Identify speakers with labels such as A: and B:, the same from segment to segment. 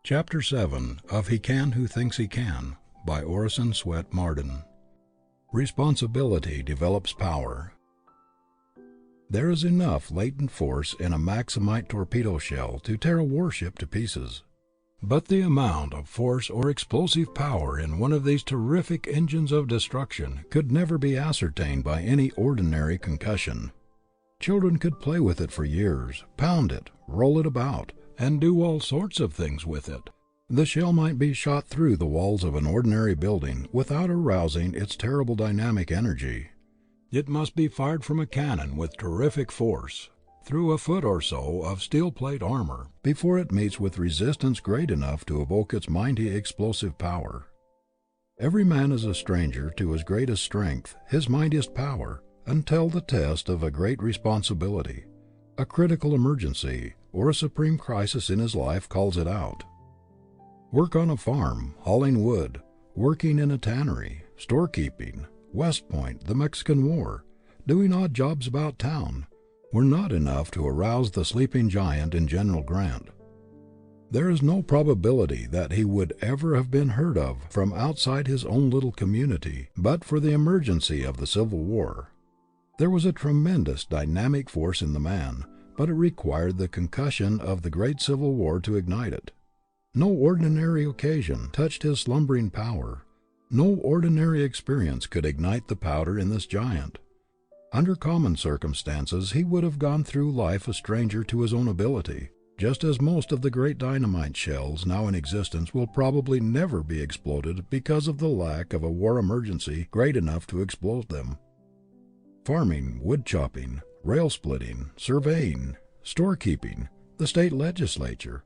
A: Chapter 7 of He Can Who Thinks He Can by Orison Swett Marden. Responsibility develops power. There is enough latent force in a Maximite torpedo shell to tear a warship to pieces. But the amount of force or explosive power in one of these terrific engines of destruction could never be ascertained by any ordinary concussion. Children could play with it for years, pound it, roll it about, and do all sorts of things with it. The shell might be shot through the walls of an ordinary building without arousing its terrible dynamic energy. It must be fired from a cannon with terrific force, through a foot or so of steel plate armor, before it meets with resistance great enough to evoke its mighty explosive power. Every man is a stranger to his greatest strength, his mightiest power, until the test of a great responsibility, a critical emergency, or a supreme crisis in his life calls it out. Work on a farm, hauling wood, working in a tannery, storekeeping, West Point, the Mexican War, doing odd jobs about town, were not enough to arouse the sleeping giant in General Grant. There is no probability that he would ever have been heard of from outside his own little community but for the emergency of the Civil War. There was a tremendous dynamic force in the man, but it required the concussion of the great Civil War to ignite it. No ordinary occasion touched his slumbering power. No ordinary experience could ignite the powder in this giant. Under common circumstances he would have gone through life a stranger to his own ability, just as most of the great dynamite shells now in existence will probably never be exploded because of the lack of a war emergency great enough to explode them. Farming, wood chopping, rail splitting, surveying, storekeeping, the state legislature,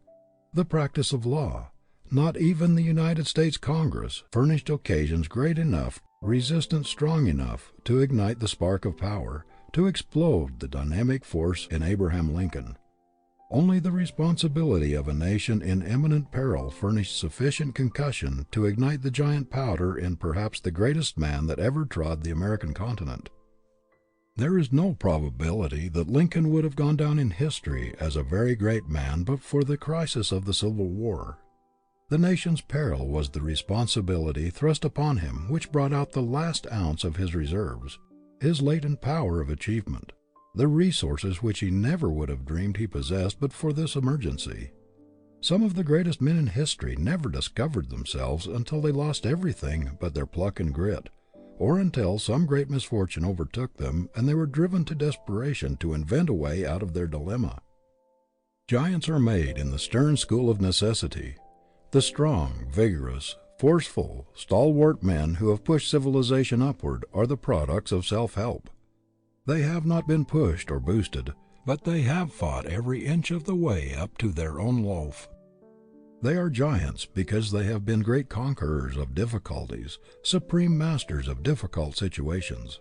A: the practice of law, not even the United States Congress furnished occasions great enough, resistance strong enough to ignite the spark of power, to explode the dynamic force in Abraham Lincoln. Only the responsibility of a nation in imminent peril furnished sufficient concussion to ignite the giant powder in perhaps the greatest man that ever trod the American continent. There is no probability that Lincoln would have gone down in history as a very great man but for the crisis of the Civil War. The nation's peril was the responsibility thrust upon him which brought out the last ounce of his reserves, his latent power of achievement, the resources which he never would have dreamed he possessed but for this emergency. Some of the greatest men in history never discovered themselves until they lost everything but their pluck and grit, or until some great misfortune overtook them and they were driven to desperation to invent a way out of their dilemma. Giants are made in the stern school of necessity. The strong, vigorous, forceful, stalwart men who have pushed civilization upward are the products of self-help. They have not been pushed or boosted, but they have fought every inch of the way up to their own loaf. They are giants because they have been great conquerors of difficulties, supreme masters of difficult situations.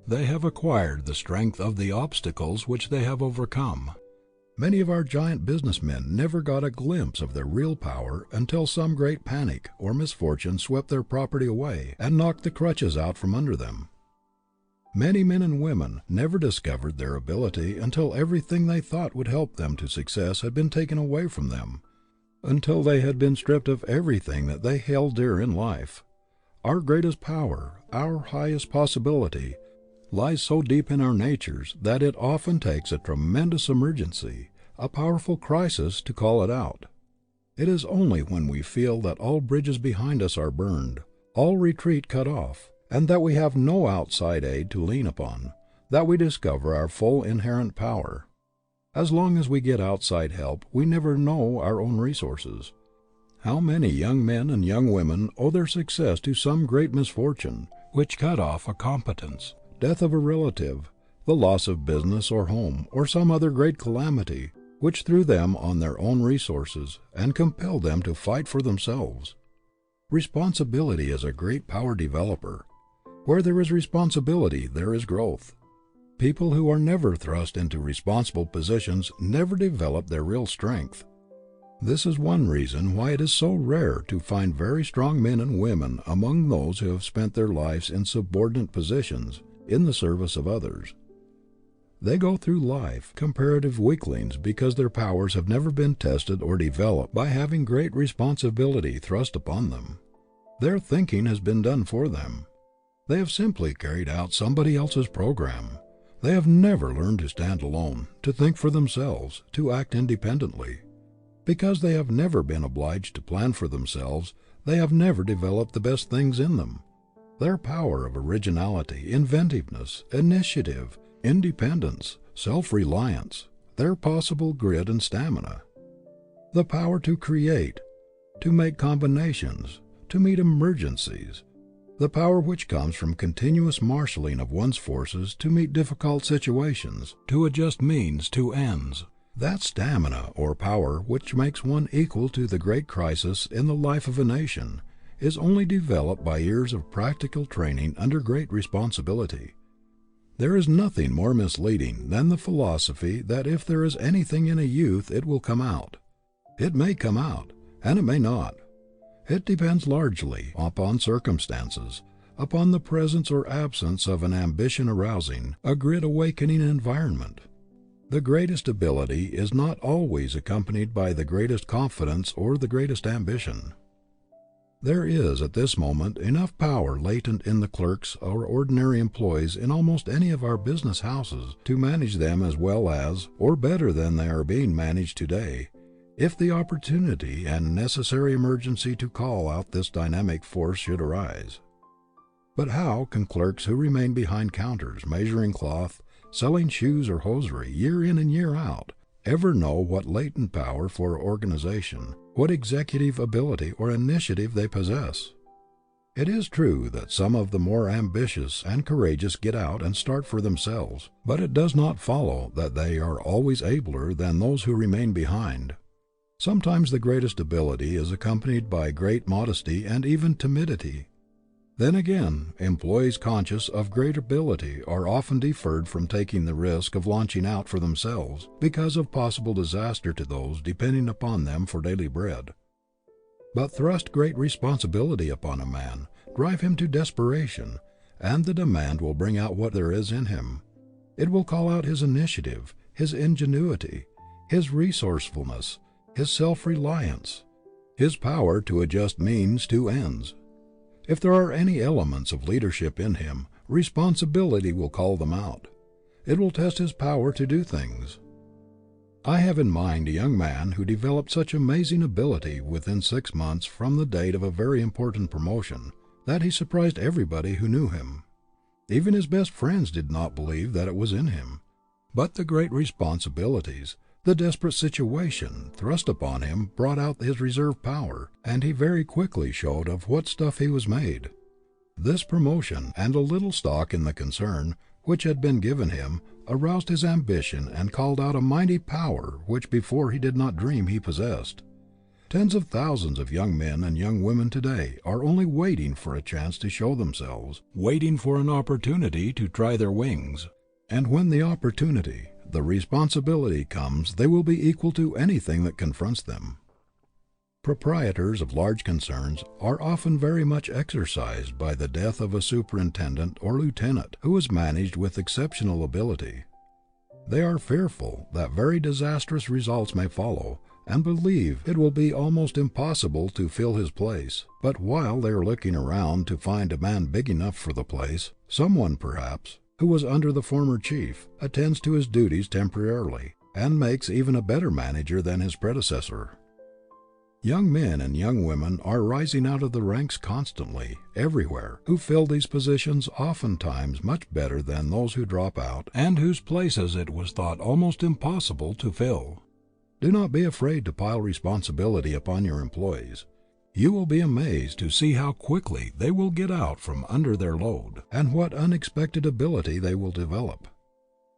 A: They have acquired the strength of the obstacles which they have overcome. Many of our giant businessmen never got a glimpse of their real power until some great panic or misfortune swept their property away and knocked the crutches out from under them. Many men and women never discovered their ability until everything they thought would help them to success had been taken away from them, until they had been stripped of everything that they held dear in life. Our greatest power, our highest possibility, lies so deep in our natures that it often takes a tremendous emergency, a powerful crisis to call it out. It is only when we feel that all bridges behind us are burned, all retreat cut off, and that we have no outside aid to lean upon, that we discover our full inherent power. As long as we get outside help, we never know our own resources. How many young men and young women owe their success to some great misfortune, which cut off a competence, death of a relative, the loss of business or home, or some other great calamity, which threw them on their own resources and compelled them to fight for themselves. Responsibility is a great power developer. Where there is responsibility, there is growth. People who are never thrust into responsible positions never develop their real strength. This is one reason why it is so rare to find very strong men and women among those who have spent their lives in subordinate positions, in the service of others. They go through life comparative weaklings because their powers have never been tested or developed by having great responsibility thrust upon them. Their thinking has been done for them. They have simply carried out somebody else's program. They have never learned to stand alone, to think for themselves, to act independently. Because they have never been obliged to plan for themselves, they have never developed the best things in them. Their power of originality, inventiveness, initiative, independence, self-reliance, their possible grit and stamina. The power to create, to make combinations, to meet emergencies. The power which comes from continuous marshalling of one's forces to meet difficult situations, to adjust means to ends. That stamina or power which makes one equal to the great crisis in the life of a nation is only developed by years of practical training under great responsibility. There is nothing more misleading than the philosophy that if there is anything in a youth it will come out. It may come out, and it may not. It depends largely upon circumstances, upon the presence or absence of an ambition-arousing, a grit-awakening environment. The greatest ability is not always accompanied by the greatest confidence or the greatest ambition. There is at this moment enough power latent in the clerks or ordinary employees in almost any of our business houses to manage them as well as, or better than they are being managed today, if the opportunity and necessary emergency to call out this dynamic force should arise. But how can clerks who remain behind counters, measuring cloth, selling shoes or hosiery, year in and year out, ever know what latent power for organization, what executive ability or initiative they possess? It is true that some of the more ambitious and courageous get out and start for themselves, but it does not follow that they are always abler than those who remain behind. Sometimes the greatest ability is accompanied by great modesty and even timidity. Then again, employees conscious of great ability are often deferred from taking the risk of launching out for themselves because of possible disaster to those depending upon them for daily bread. But thrust great responsibility upon a man, drive him to desperation, and the demand will bring out what there is in him. It will call out his initiative, his ingenuity, his resourcefulness, his self-reliance, his power to adjust means to ends. If there are any elements of leadership in him, responsibility will call them out. It will test his power to do things. I have in mind a young man who developed such amazing ability within 6 months from the date of a very important promotion that he surprised everybody who knew him. Even his best friends did not believe that it was in him. But the great responsibilities, the desperate situation thrust upon him brought out his reserve power, and he very quickly showed of what stuff he was made. This promotion, and a little stock in the concern, which had been given him, aroused his ambition and called out a mighty power which before he did not dream he possessed. Tens of thousands of young men and young women today are only waiting for a chance to show themselves, waiting for an opportunity to try their wings. And when the opportunity, the responsibility comes, they will be equal to anything that confronts them. Proprietors of large concerns are often very much exercised by the death of a superintendent or lieutenant who is managed with exceptional ability. They are fearful that very disastrous results may follow, and believe it will be almost impossible to fill his place. But while they are looking around to find a man big enough for the place, someone perhaps, who was under the former chief, attends to his duties temporarily, and makes even a better manager than his predecessor. Young men and young women are rising out of the ranks constantly, everywhere, who fill these positions oftentimes much better than those who drop out, and whose places it was thought almost impossible to fill. Do not be afraid to pile responsibility upon your employees. You will be amazed to see how quickly they will get out from under their load, and what unexpected ability they will develop.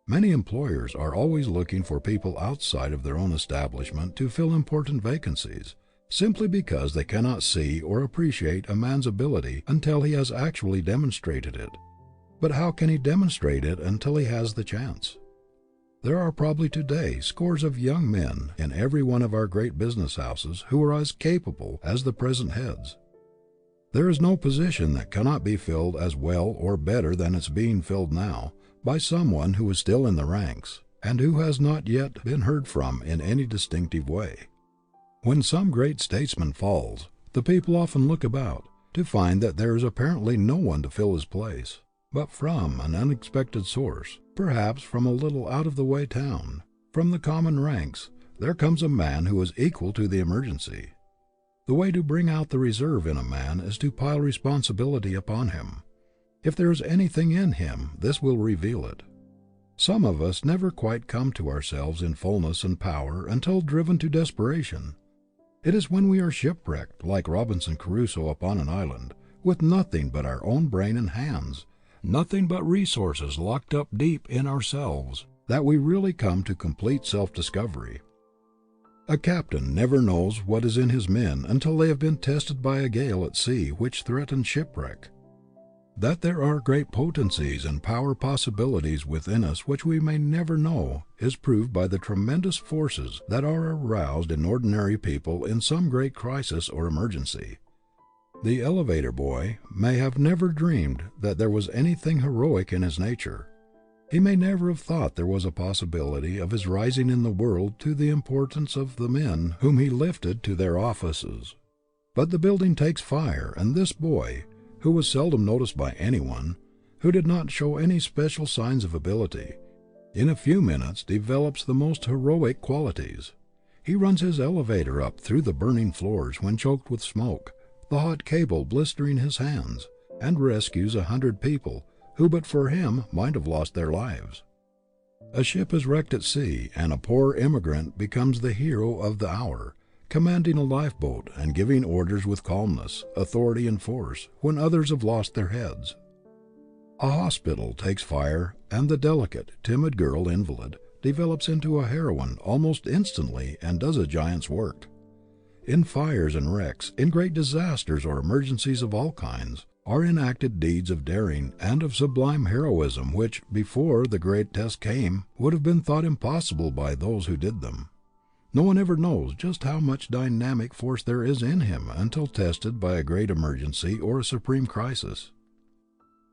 A: Many employers are always looking for people outside of their own establishment to fill important vacancies, simply because they cannot see or appreciate a man's ability until he has actually demonstrated it. But how can he demonstrate it until he has the chance? There are probably today scores of young men in every one of our great business houses who are as capable as the present heads. There is no position that cannot be filled as well or better than it's being filled now, by someone who is still in the ranks, and who has not yet been heard from in any distinctive way. When some great statesman falls, the people often look about, to find that there is apparently no one to fill his place, but from an unexpected source, perhaps from a little out-of-the-way town, from the common ranks, there comes a man who is equal to the emergency. The way to bring out the reserve in a man is to pile responsibility upon him. If there is anything in him, this will reveal it. Some of us never quite come to ourselves in fullness and power until driven to desperation. It is when we are shipwrecked, like Robinson Crusoe upon an island, with nothing but our own brain and hands, nothing but resources locked up deep in ourselves, that we really come to complete self-discovery. A captain never knows what is in his men until they have been tested by a gale at sea which threatens shipwreck. That there are great potencies and power possibilities within us which we may never know is proved by the tremendous forces that are aroused in ordinary people in some great crisis or emergency. The elevator boy may have never dreamed that there was anything heroic in his nature. He may never have thought there was a possibility of his rising in the world to the importance of the men whom he lifted to their offices. But the building takes fire, and this boy, who was seldom noticed by anyone, who did not show any special signs of ability, in a few minutes develops the most heroic qualities. He runs his elevator up through the burning floors when choked with smoke, the hot cable blistering his hands, and rescues 100 people who but for him might have lost their lives. A ship is wrecked at sea, and a poor immigrant becomes the hero of the hour, commanding a lifeboat and giving orders with calmness, authority, and force, when others have lost their heads. A hospital takes fire, and the delicate, timid girl invalid develops into a heroine almost instantly and does a giant's work. In fires and wrecks, in great disasters or emergencies of all kinds, are enacted deeds of daring and of sublime heroism which, before the great test came, would have been thought impossible by those who did them. No one ever knows just how much dynamic force there is in him until tested by a great emergency or a supreme crisis.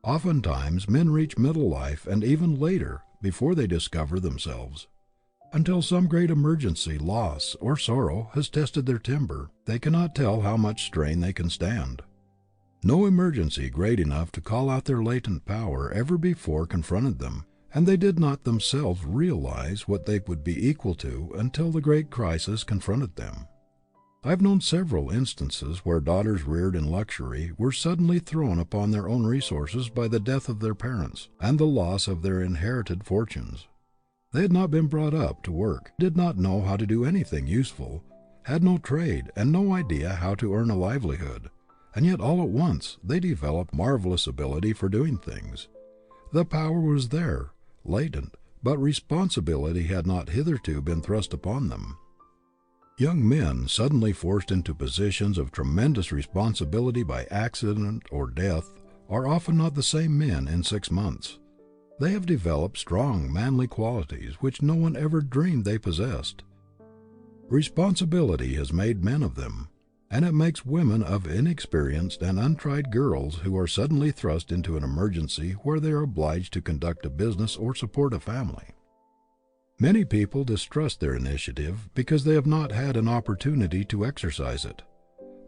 A: Oftentimes men reach middle life and even later before they discover themselves. Until some great emergency, loss, or sorrow has tested their timber, they cannot tell how much strain they can stand. No emergency great enough to call out their latent power ever before confronted them, and they did not themselves realize what they would be equal to until the great crisis confronted them. I have known several instances where daughters reared in luxury were suddenly thrown upon their own resources by the death of their parents and the loss of their inherited fortunes. They had not been brought up to work, did not know how to do anything useful, had no trade and no idea how to earn a livelihood, and yet all at once they developed marvelous ability for doing things. The power was there, latent, but responsibility had not hitherto been thrust upon them. Young men suddenly forced into positions of tremendous responsibility by accident or death are often not the same men in 6 months. They have developed strong, manly qualities which no one ever dreamed they possessed. Responsibility has made men of them, and it makes women of inexperienced and untried girls who are suddenly thrust into an emergency where they are obliged to conduct a business or support a family. Many people distrust their initiative because they have not had an opportunity to exercise it.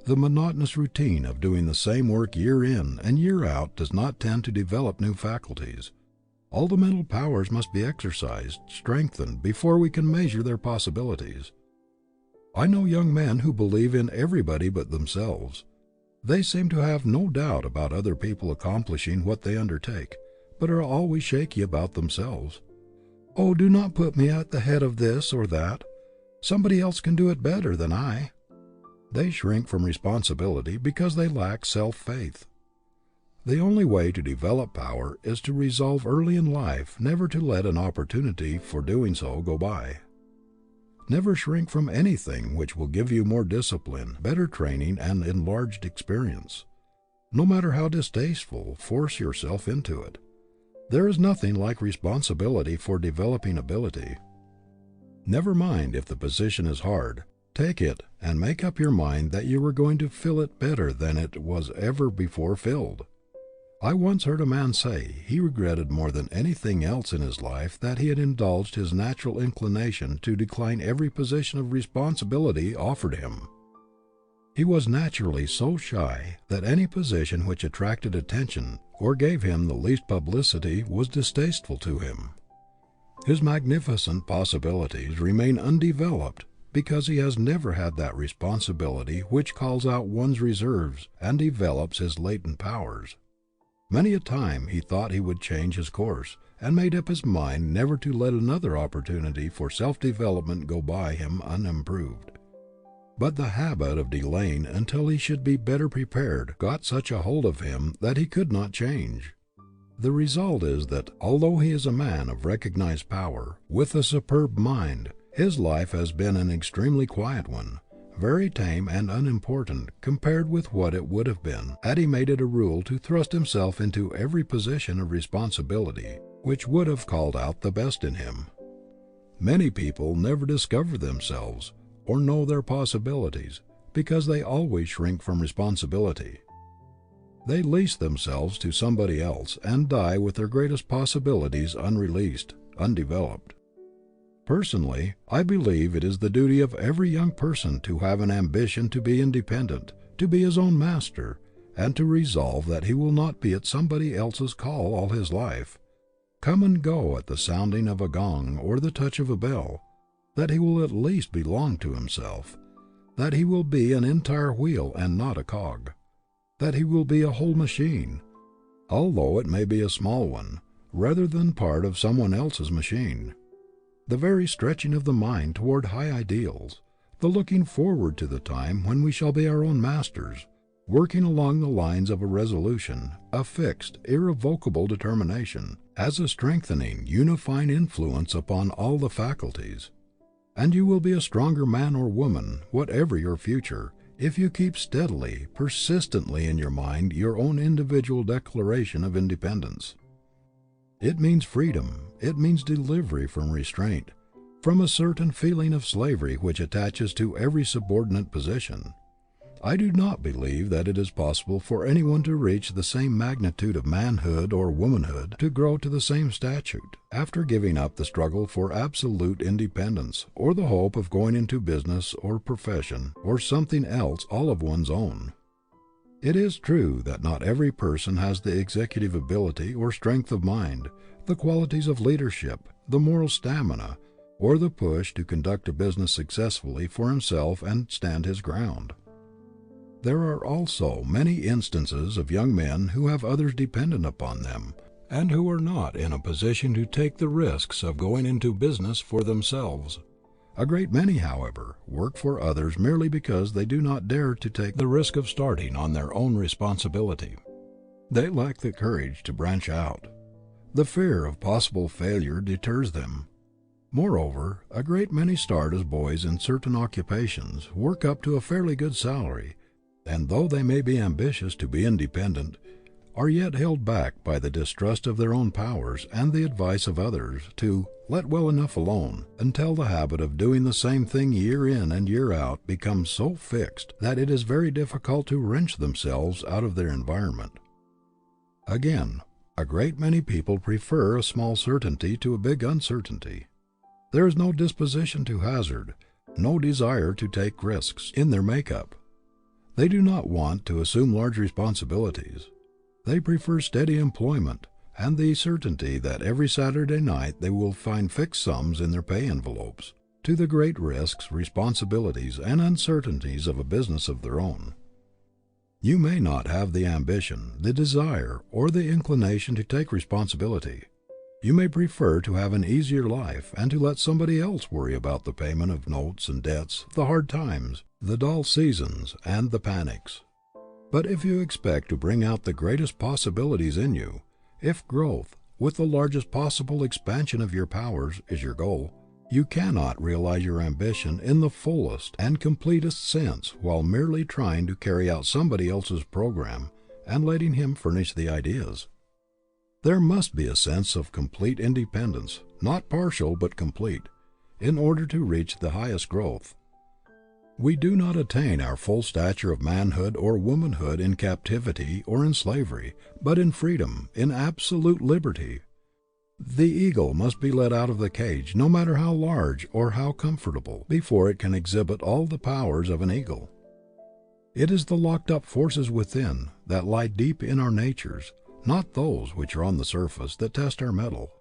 A: The monotonous routine of doing the same work year in and year out does not tend to develop new faculties. All the mental powers must be exercised, strengthened, before we can measure their possibilities. I know young men who believe in everybody but themselves. They seem to have no doubt about other people accomplishing what they undertake, but are always shaky about themselves. "Oh, do not put me at the head of this or that. Somebody else can do it better than I." They shrink from responsibility because they lack self-faith. The only way to develop power is to resolve early in life never to let an opportunity for doing so go by. Never shrink from anything which will give you more discipline, better training, and enlarged experience. No matter how distasteful, force yourself into it. There is nothing like responsibility for developing ability. Never mind if the position is hard. Take it and make up your mind that you are going to fill it better than it was ever before filled. I once heard a man say he regretted more than anything else in his life that he had indulged his natural inclination to decline every position of responsibility offered him. He was naturally so shy that any position which attracted attention or gave him the least publicity was distasteful to him. His magnificent possibilities remain undeveloped because he has never had that responsibility which calls out one's reserves and develops his latent powers. Many a time he thought he would change his course, and made up his mind never to let another opportunity for self-development go by him unimproved. But the habit of delaying until he should be better prepared got such a hold of him that he could not change. The result is that, although he is a man of recognized power, with a superb mind, his life has been an extremely quiet one, very tame and unimportant compared with what it would have been had he made it a rule to thrust himself into every position of responsibility which would have called out the best in him. Many people never discover themselves or know their possibilities because they always shrink from responsibility. They lease themselves to somebody else and die with their greatest possibilities unreleased, undeveloped. Personally, I believe it is the duty of every young person to have an ambition to be independent, to be his own master, and to resolve that he will not be at somebody else's call all his life, come and go at the sounding of a gong or the touch of a bell, that he will at least belong to himself, that he will be an entire wheel and not a cog, that he will be a whole machine, although it may be a small one, rather than part of someone else's machine. The very stretching of the mind toward high ideals, the looking forward to the time when we shall be our own masters, working along the lines of a resolution, a fixed, irrevocable determination, has a strengthening, unifying influence upon all the faculties. And you will be a stronger man or woman, whatever your future, if you keep steadily, persistently in your mind your own individual declaration of independence. It means freedom, it means delivery from restraint, from a certain feeling of slavery which attaches to every subordinate position. I do not believe that it is possible for anyone to reach the same magnitude of manhood or womanhood, to grow to the same stature, after giving up the struggle for absolute independence, or the hope of going into business or profession or something else all of one's own. It is true that not every person has the executive ability or strength of mind, the qualities of leadership, the moral stamina, or the push to conduct a business successfully for himself and stand his ground. There are also many instances of young men who have others dependent upon them, and who are not in a position to take the risks of going into business for themselves. A great many, however, work for others merely because they do not dare to take the risk of starting on their own responsibility. They lack the courage to branch out. The fear of possible failure deters them. Moreover, a great many start as boys in certain occupations, work up to a fairly good salary, and though they may be ambitious to be independent, are yet held back by the distrust of their own powers and the advice of others to let well enough alone, until the habit of doing the same thing year in and year out becomes so fixed that it is very difficult to wrench themselves out of their environment. Again, a great many people prefer a small certainty to a big uncertainty. There is no disposition to hazard, no desire to take risks, in their make-up. They do not want to assume large responsibilities. They prefer steady employment, and the certainty that every Saturday night they will find fixed sums in their pay envelopes, to the great risks, responsibilities, and uncertainties of a business of their own. You may not have the ambition, the desire, or the inclination to take responsibility. You may prefer to have an easier life and to let somebody else worry about the payment of notes and debts, the hard times, the dull seasons, and the panics. But if you expect to bring out the greatest possibilities in you, if growth, with the largest possible expansion of your powers, is your goal, you cannot realize your ambition in the fullest and completest sense while merely trying to carry out somebody else's program and letting him furnish the ideas. There must be a sense of complete independence, not partial but complete, in order to reach the highest growth. We do not attain our full stature of manhood or womanhood in captivity or in slavery, but in freedom, in absolute liberty. The eagle must be let out of the cage, no matter how large or how comfortable, before it can exhibit all the powers of an eagle. It is the locked up forces within, that lie deep in our natures, not those which are on the surface, that test our mettle.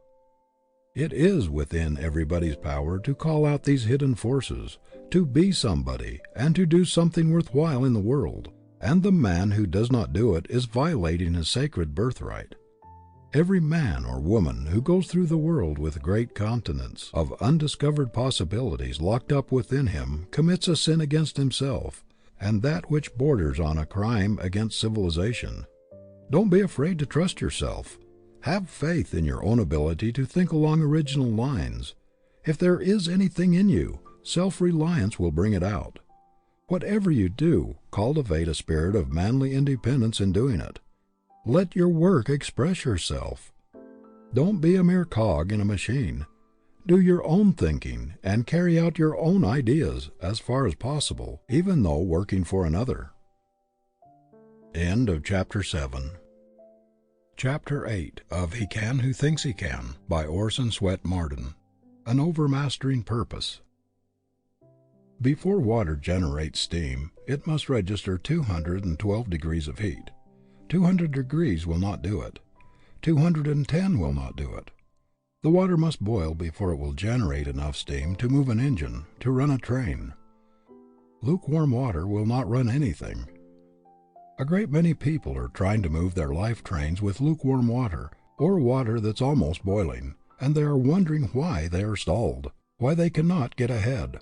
A: It is within everybody's power to call out these hidden forces, to be somebody, and to do something worthwhile in the world, and the man who does not do it is violating his sacred birthright. Every man or woman who goes through the world with a great continence of undiscovered possibilities locked up within him commits a sin against himself, and that which borders on a crime against civilization. Don't be afraid to trust yourself. Have faith in your own ability to think along original lines. If there is anything in you, self-reliance will bring it out. Whatever you do, cultivate a spirit of manly independence in doing it. Let your work express yourself. Don't be a mere cog in a machine. Do your own thinking and carry out your own ideas as far as possible, even though working for another. End of Chapter 7. Chapter 8 of He Can Who Thinks He Can by Orison Swett Marden. An Overmastering Purpose. Before water generates steam, it must register 212 degrees of heat. 200 degrees will not do it. 210 will not do it. The water must boil before it will generate enough steam to move an engine, to run a train. Lukewarm water will not run anything. A great many people are trying to move their life trains with lukewarm water, or water that's almost boiling, and they are wondering why they are stalled, why they cannot get ahead.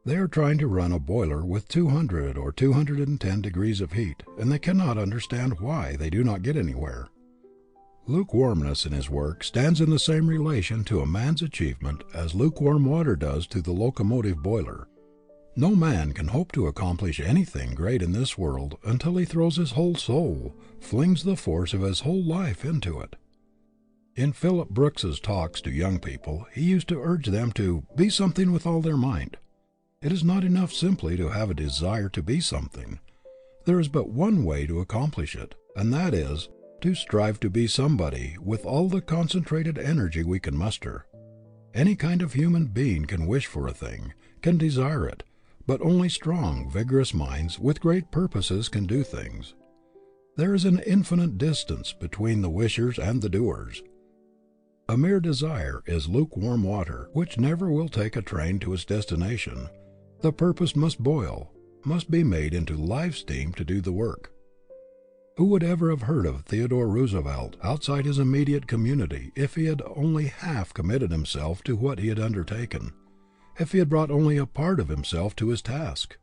A: They are trying to run a boiler with 200 or 210 degrees of heat, and they cannot understand why they do not get anywhere. Lukewarmness in his work stands in the same relation to a man's achievement as lukewarm water does to the locomotive boiler. No man can hope to accomplish anything great in this world until he throws his whole soul, flings the force of his whole life into it. In Philip Brooks's talks to young people, he used to urge them to be something with all their might. It is not enough simply to have a desire to be something. There is but one way to accomplish it, and that is to strive to be somebody with all the concentrated energy we can muster. Any kind of human being can wish for a thing, can desire it, but only strong, vigorous minds with great purposes can do things. There is an infinite distance between the wishers and the doers. A mere desire is lukewarm water, which never will take a train to its destination. The purpose must boil, must be made into live steam to do the work. Who would ever have heard of Theodore Roosevelt outside his immediate community if he had only half committed himself to what he had undertaken, if he had brought only a part of himself to his task?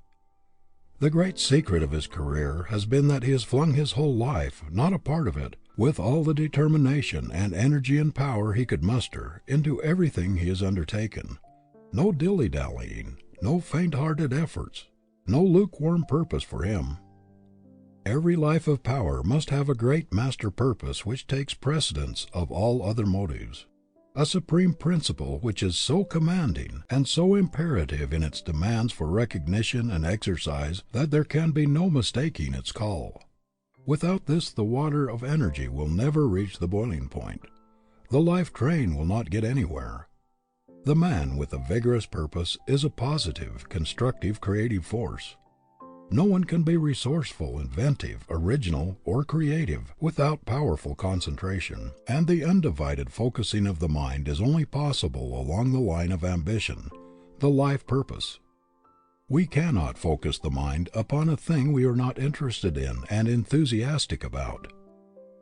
A: The great secret of his career has been that he has flung his whole life, not a part of it, with all the determination and energy and power he could muster, into everything he has undertaken. No dilly-dallying, no faint-hearted efforts, no lukewarm purpose for him. Every life of power must have a great master purpose which takes precedence of all other motives, a supreme principle which is so commanding and so imperative in its demands for recognition and exercise that there can be no mistaking its call. Without this the water of energy will never reach the boiling point. The life train will not get anywhere. The man with a vigorous purpose is a positive, constructive, creative force. No one can be resourceful, inventive, original, or creative without powerful concentration, and the undivided focusing of the mind is only possible along the line of ambition, the life purpose. We cannot focus the mind upon a thing we are not interested in and enthusiastic about.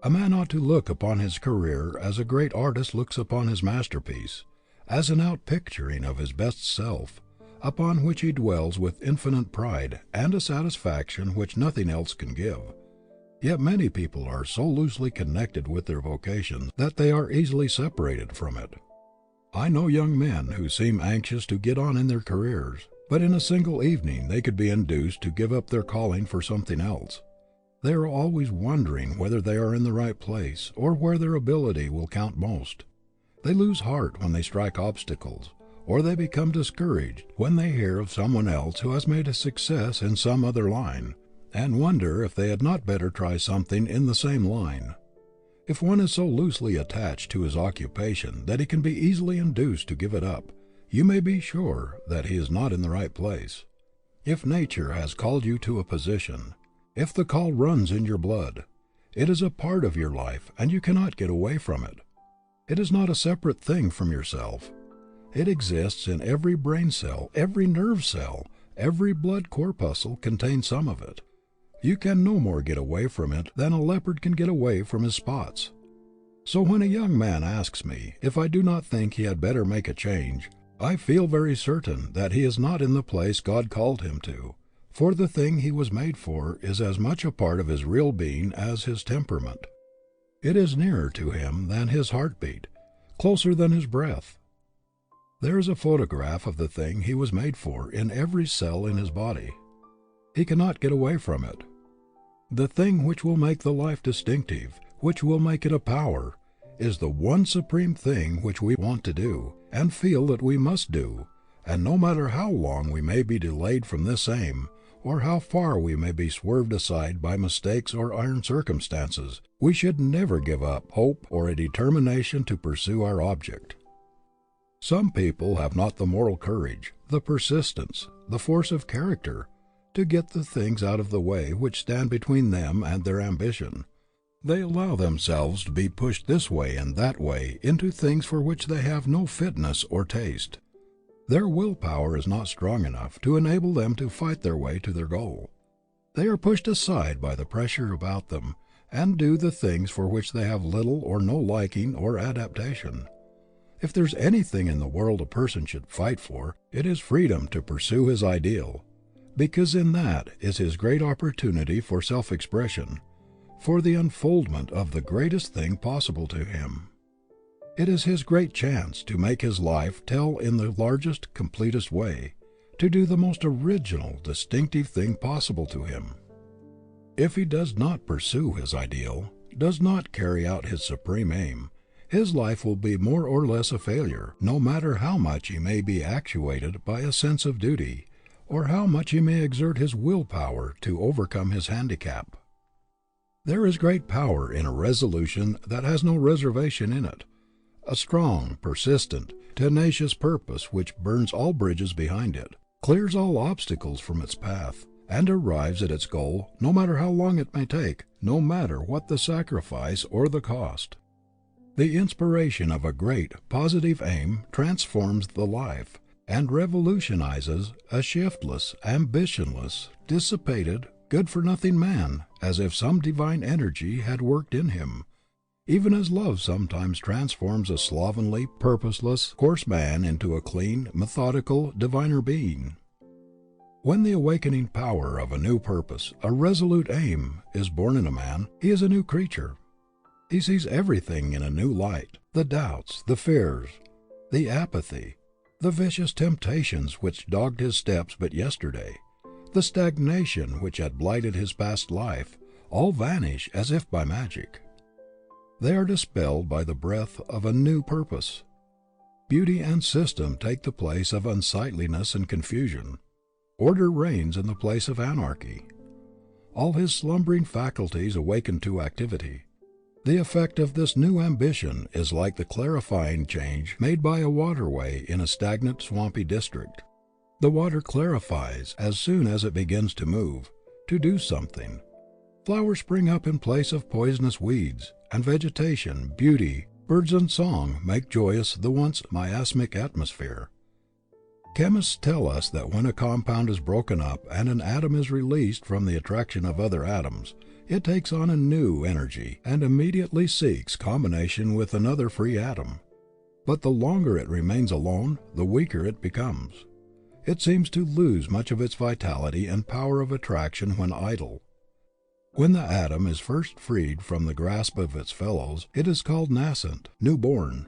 A: A man ought to look upon his career as a great artist looks upon his masterpiece, as an outpicturing of his best self, upon which he dwells with infinite pride and a satisfaction which nothing else can give. Yet many people are so loosely connected with their vocation that they are easily separated from it. I know young men who seem anxious to get on in their careers, but in a single evening they could be induced to give up their calling for something else. They are always wondering whether they are in the right place or where their ability will count most. They lose heart when they strike obstacles, or they become discouraged when they hear of someone else who has made a success in some other line, and wonder if they had not better try something in the same line. If one is so loosely attached to his occupation that he can be easily induced to give it up, you may be sure that he is not in the right place. If nature has called you to a position, if the call runs in your blood, it is a part of your life and you cannot get away from it. It is not a separate thing from yourself. It exists in every brain cell, every nerve cell, every blood corpuscle contains some of it. You can no more get away from it than a leopard can get away from his spots. So when a young man asks me if I do not think he had better make a change, I feel very certain that he is not in the place God called him to, for the thing he was made for is as much a part of his real being as his temperament. It is nearer to him than his heartbeat, closer than his breath. There is a photograph of the thing he was made for in every cell in his body. He cannot get away from it. The thing which will make the life distinctive, which will make it a power, is the one supreme thing which we want to do, and feel that we must do, and no matter how long we may be delayed from this aim, or how far we may be swerved aside by mistakes or iron circumstances, we should never give up hope or a determination to pursue our object. Some people have not the moral courage, the persistence, the force of character, to get the things out of the way which stand between them and their ambition. They allow themselves to be pushed this way and that way into things for which they have no fitness or taste. Their willpower is not strong enough to enable them to fight their way to their goal. They are pushed aside by the pressure about them, and do the things for which they have little or no liking or adaptation. If there's anything in the world a person should fight for, it is freedom to pursue his ideal, because in that is his great opportunity for self-expression, for the unfoldment of the greatest thing possible to him. It is his great chance to make his life tell in the largest, completest way, to do the most original, distinctive thing possible to him. If he does not pursue his ideal, does not carry out his supreme aim, his life will be more or less a failure, no matter how much he may be actuated by a sense of duty, or how much he may exert his willpower to overcome his handicap. There is great power in a resolution that has no reservation in it, a strong, persistent, tenacious purpose which burns all bridges behind it, clears all obstacles from its path, and arrives at its goal no matter how long it may take, no matter what the sacrifice or the cost. The inspiration of a great, positive aim transforms the life, and revolutionizes a shiftless, ambitionless, dissipated, good-for-nothing man, as if some divine energy had worked in him, even as love sometimes transforms a slovenly, purposeless, coarse man into a clean, methodical, diviner being. When the awakening power of a new purpose, a resolute aim, is born in a man, he is a new creature. He sees everything in a new light, the doubts, the fears, the apathy, the vicious temptations which dogged his steps but yesterday, the stagnation which had blighted his past life, all vanish as if by magic. They are dispelled by the breath of a new purpose. Beauty and system take the place of unsightliness and confusion. Order reigns in the place of anarchy. All his slumbering faculties awaken to activity. The effect of this new ambition is like the clarifying change made by a waterway in a stagnant, swampy district. The water clarifies as soon as it begins to move, to do something. Flowers spring up in place of poisonous weeds, and vegetation, beauty, birds and song make joyous the once miasmic atmosphere. Chemists tell us that when a compound is broken up and an atom is released from the attraction of other atoms, it takes on a new energy and immediately seeks combination with another free atom. But the longer it remains alone, the weaker it becomes. It seems to lose much of its vitality and power of attraction when idle. When the atom is first freed from the grasp of its fellows, it is called nascent, newborn.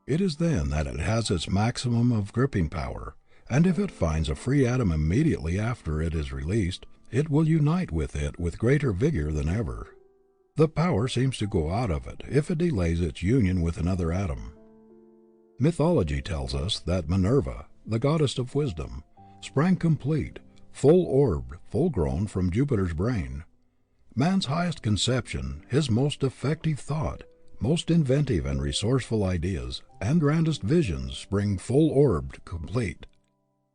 A: It is then that it has its maximum of gripping power, and if it finds a free atom immediately after it is released, it will unite with it with greater vigor than ever. The power seems to go out of it if it delays its union with another atom. Mythology tells us that Minerva, the goddess of wisdom, sprang complete, full-orbed, full-grown from Jupiter's brain. Man's highest conception, his most effective thought, most inventive and resourceful ideas, and grandest visions spring full-orbed, complete,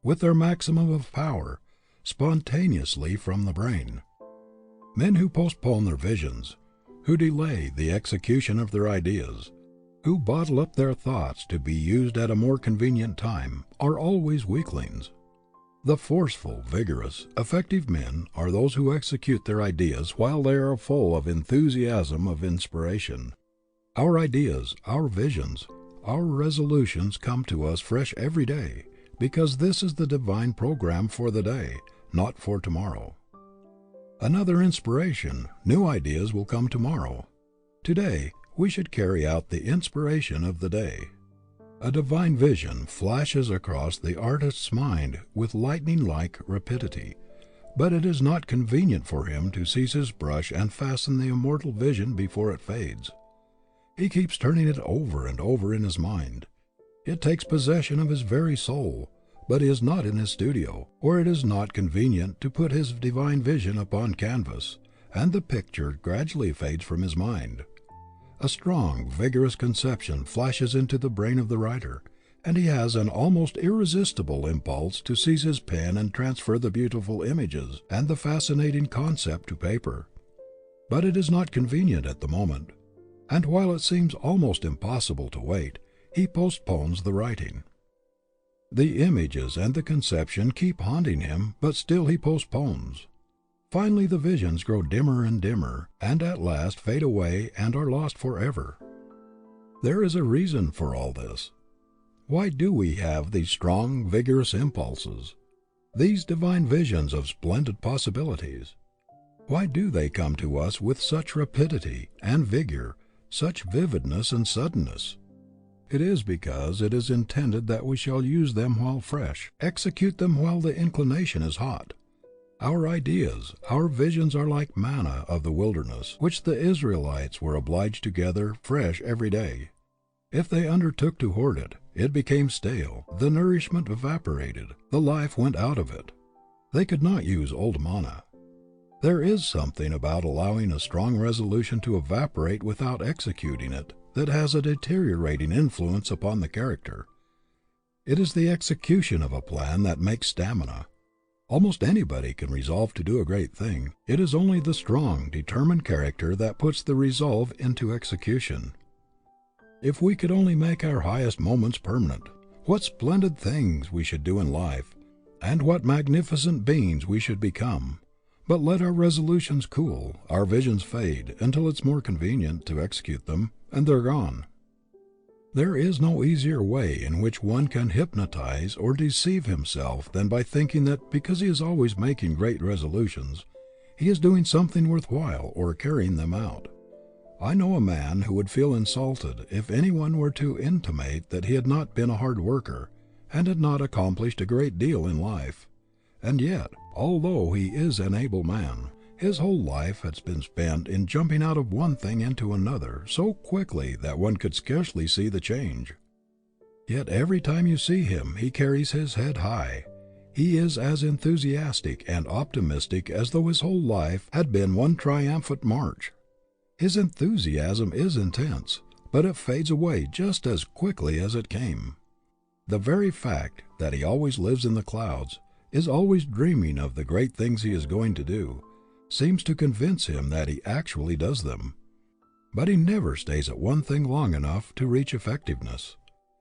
A: with their maximum of power, spontaneously from the brain. Men who postpone their visions, who delay the execution of their ideas, who bottle up their thoughts to be used at a more convenient time, are always weaklings. The forceful, vigorous, effective men are those who execute their ideas while they are full of enthusiasm of inspiration. Our ideas, our visions, our resolutions come to us fresh every day, because this is the divine program for the day, not for tomorrow. Another inspiration, new ideas will come tomorrow. Today, we should carry out the inspiration of the day. A divine vision flashes across the artist's mind with lightning-like rapidity, but it is not convenient for him to seize his brush and fasten the immortal vision before it fades. He keeps turning it over and over in his mind. It takes possession of his very soul, but he is not in his studio, or it is not convenient to put his divine vision upon canvas, and the picture gradually fades from his mind. A strong, vigorous conception flashes into the brain of the writer, and he has an almost irresistible impulse to seize his pen and transfer the beautiful images and the fascinating concept to paper. But it is not convenient at the moment, and while it seems almost impossible to wait, he postpones the writing. The images and the conception keep haunting him, but still he postpones. Finally the visions grow dimmer and dimmer, and at last fade away and are lost forever. There is a reason for all this. Why do we have these strong, vigorous impulses, these divine visions of splendid possibilities? Why do they come to us with such rapidity and vigor, such vividness and suddenness? It is because it is intended that we shall use them while fresh, execute them while the inclination is hot. Our ideas, our visions are like manna of the wilderness, which the Israelites were obliged to gather fresh every day. If they undertook to hoard it, it became stale, the nourishment evaporated, the life went out of it. They could not use old manna. There is something about allowing a strong resolution to evaporate without executing it that has a deteriorating influence upon the character. It is the execution of a plan that makes stamina. Almost anybody can resolve to do a great thing. It is only the strong, determined character that puts the resolve into execution. If we could only make our highest moments permanent, what splendid things we should do in life, and what magnificent beings we should become. But let our resolutions cool, our visions fade, until it's more convenient to execute them, and they're gone. There is no easier way in which one can hypnotize or deceive himself than by thinking that because he is always making great resolutions, he is doing something worthwhile or carrying them out. I know a man who would feel insulted if anyone were to intimate that he had not been a hard worker and had not accomplished a great deal in life. And yet, although he is an able man, his whole life has been spent in jumping out of one thing into another so quickly that one could scarcely see the change. Yet every time you see him he carries his head high. He is as enthusiastic and optimistic as though his whole life had been one triumphant march. His enthusiasm is intense, but it fades away just as quickly as it came. The very fact that he always lives in the clouds, is always dreaming of the great things he is going to do, seems to convince him that he actually does them. But he never stays at one thing long enough to reach effectiveness.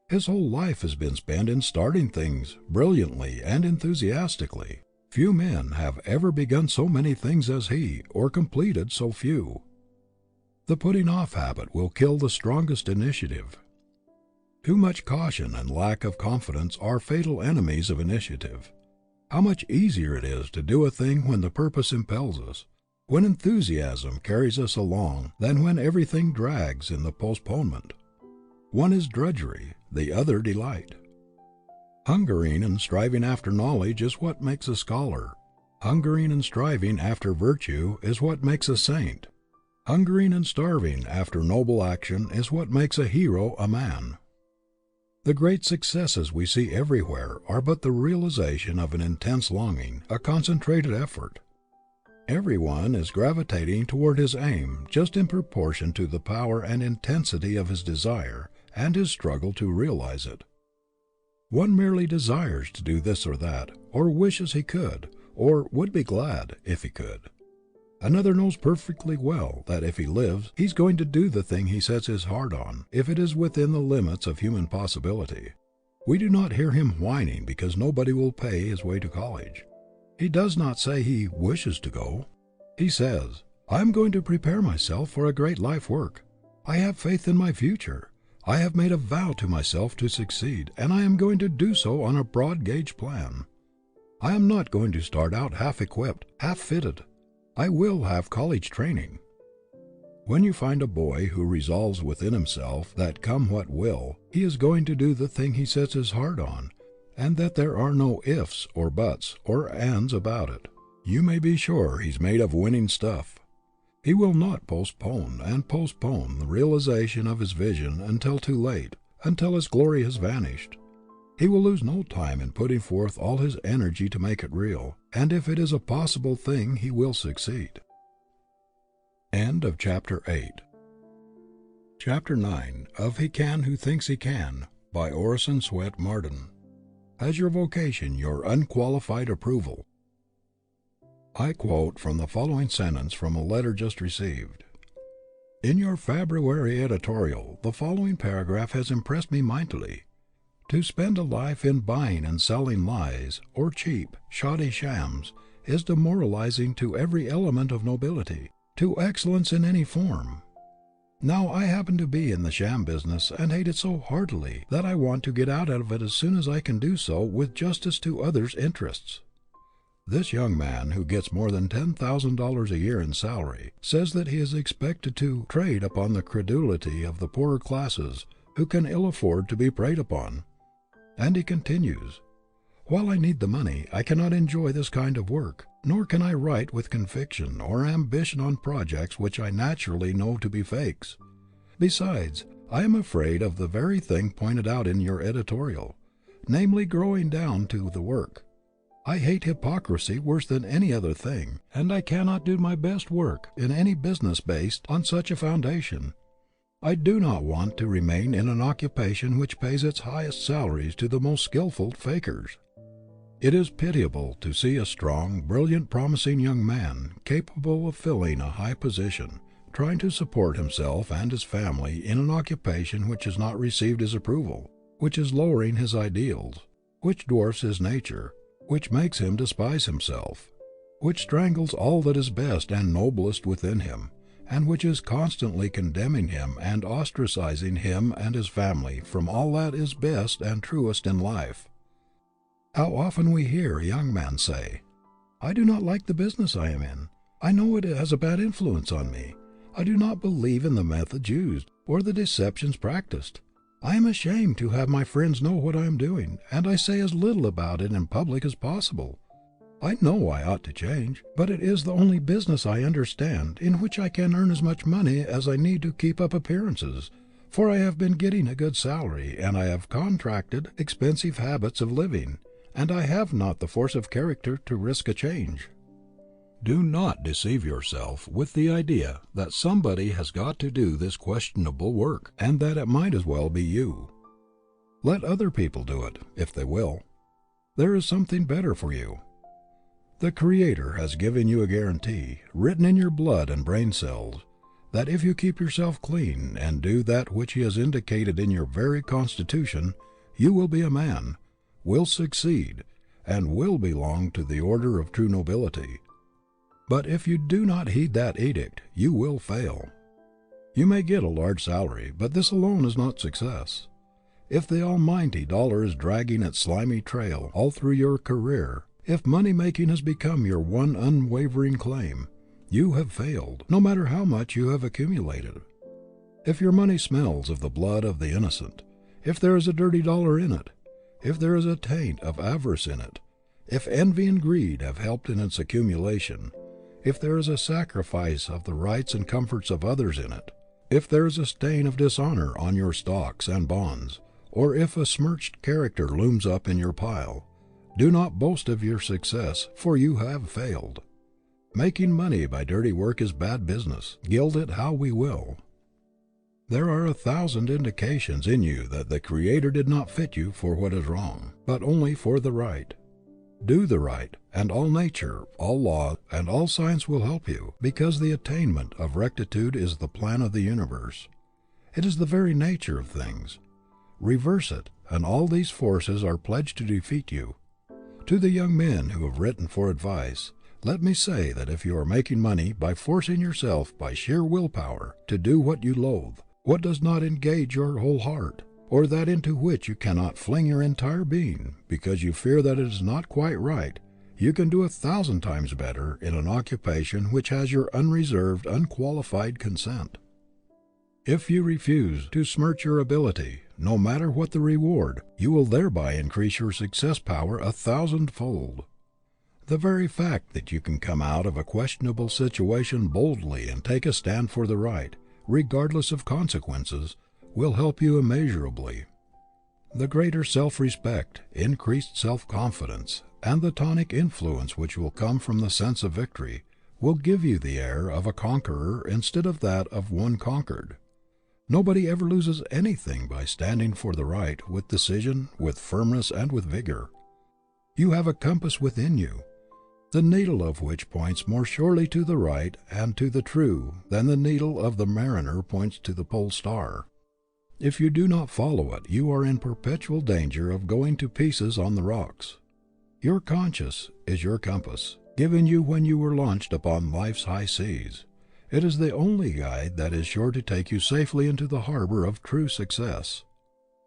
A: His whole life has been spent in starting things brilliantly and enthusiastically. Few men have ever begun so many things as he, or completed so few. The putting off habit will kill the strongest initiative. Too much caution and lack of confidence are fatal enemies of initiative. How much easier it is to do a thing when the purpose impels us, when enthusiasm carries us along, than when everything drags in the postponement. One is drudgery, the other delight. Hungering and striving after knowledge is what makes a scholar. Hungering and striving after virtue is what makes a saint. Hungering and starving after noble action is what makes a hero a man. The great successes we see everywhere are but the realization of an intense longing, a concentrated effort. Everyone is gravitating toward his aim just in proportion to the power and intensity of his desire and his struggle to realize it. One merely desires to do this or that, or wishes he could, or would be glad if he could. Another knows perfectly well that if he lives, he's going to do the thing he sets his heart on, if it is within the limits of human possibility. We do not hear him whining because nobody will pay his way to college. He does not say he wishes to go. He says, "I am going to prepare myself for a great life work. I have faith in my future. I have made a vow to myself to succeed, and I am going to do so on a broad gauge plan. I am not going to start out half equipped, half fitted. I will have college training." When you find a boy who resolves within himself that come what will, he is going to do the thing he sets his heart on, and that there are no ifs or buts or ands about it, you may be sure he's made of winning stuff. He will not postpone and postpone the realization of his vision until too late, until its glory has vanished. He will lose no time in putting forth all his energy to make it real, and if it is a possible thing he will succeed. End of Chapter 8. Chapter 9 of He Can Who Thinks He Can by Orison Swett Marden. Has your vocation your unqualified approval? I quote from the following sentence from a letter just received. In your February editorial, the following paragraph has impressed me mightily. To spend a life in buying and selling lies, or cheap, shoddy shams, is demoralizing to every element of nobility, to excellence in any form. Now I happen to be in the sham business and hate it so heartily that I want to get out of it as soon as I can do so with justice to others' interests. This young man who gets more than $10,000 a year in salary says that he is expected to trade upon the credulity of the poorer classes who can ill afford to be preyed upon. And he continues, "While I need the money, I cannot enjoy this kind of work, nor can I write with conviction or ambition on projects which I naturally know to be fakes. Besides, I am afraid of the very thing pointed out in your editorial, namely growing down to the work. I hate hypocrisy worse than any other thing, and I cannot do my best work in any business based on such a foundation. I do not want to remain in an occupation which pays its highest salaries to the most skillful fakers. It is pitiable to see a strong, brilliant, promising young man, capable of filling a high position, trying to support himself and his family in an occupation which has not received his approval, which is lowering his ideals, which dwarfs his nature, which makes him despise himself, which strangles all that is best and noblest within him, and which is constantly condemning him and ostracizing him and his family from all that is best and truest in life. How often we hear a young man say, 'I do not like the business I am in. I know it has a bad influence on me. I do not believe in the methods used, or the deceptions practiced. I am ashamed to have my friends know what I am doing, and I say as little about it in public as possible. I know I ought to change, but it is the only business I understand in which I can earn as much money as I need to keep up appearances, for I have been getting a good salary, and I have contracted expensive habits of living, and I have not the force of character to risk a change.' Do not deceive yourself with the idea that somebody has got to do this questionable work, and that it might as well be you. Let other people do it, if they will. There is something better for you. The Creator has given you a guarantee, written in your blood and brain cells, that if you keep yourself clean and do that which He has indicated in your very constitution, you will be a man, will succeed, and will belong to the order of true nobility. But if you do not heed that edict, you will fail. You may get a large salary, but this alone is not success. If the almighty dollar is dragging its slimy trail all through your career, if money-making has become your one unwavering claim, you have failed, no matter how much you have accumulated. If your money smells of the blood of the innocent, if there is a dirty dollar in it, if there is a taint of avarice in it, if envy and greed have helped in its accumulation, if there is a sacrifice of the rights and comforts of others in it, if there is a stain of dishonor on your stocks and bonds, or if a smirched character looms up in your pile, do not boast of your success, for you have failed. Making money by dirty work is bad business, gild it how we will. There are 1,000 indications in you that the Creator did not fit you for what is wrong, but only for the right. Do the right, and all nature, all law, and all science will help you, because the attainment of rectitude is the plan of the universe. It is the very nature of things. Reverse it, and all these forces are pledged to defeat you. To the young men who have written for advice, let me say that if you are making money by forcing yourself by sheer willpower to do what you loathe, what does not engage your whole heart, or that into which you cannot fling your entire being because you fear that it is not quite right, you can do 1,000 times better in an occupation which has your unreserved, unqualified consent. If you refuse to smirch your ability, no matter what the reward, you will thereby increase your success power 1,000-fold. The very fact that you can come out of a questionable situation boldly and take a stand for the right, regardless of consequences, will help you immeasurably. The greater self-respect, increased self-confidence, and the tonic influence which will come from the sense of victory will give you the air of a conqueror instead of that of one conquered. Nobody ever loses anything by standing for the right with decision, with firmness, and with vigor. You have a compass within you, the needle of which points more surely to the right and to the true than the needle of the mariner points to the pole star. If you do not follow it, you are in perpetual danger of going to pieces on the rocks. Your conscience is your compass, given you when you were launched upon life's high seas. It is the only guide that is sure to take you safely into the harbor of true success.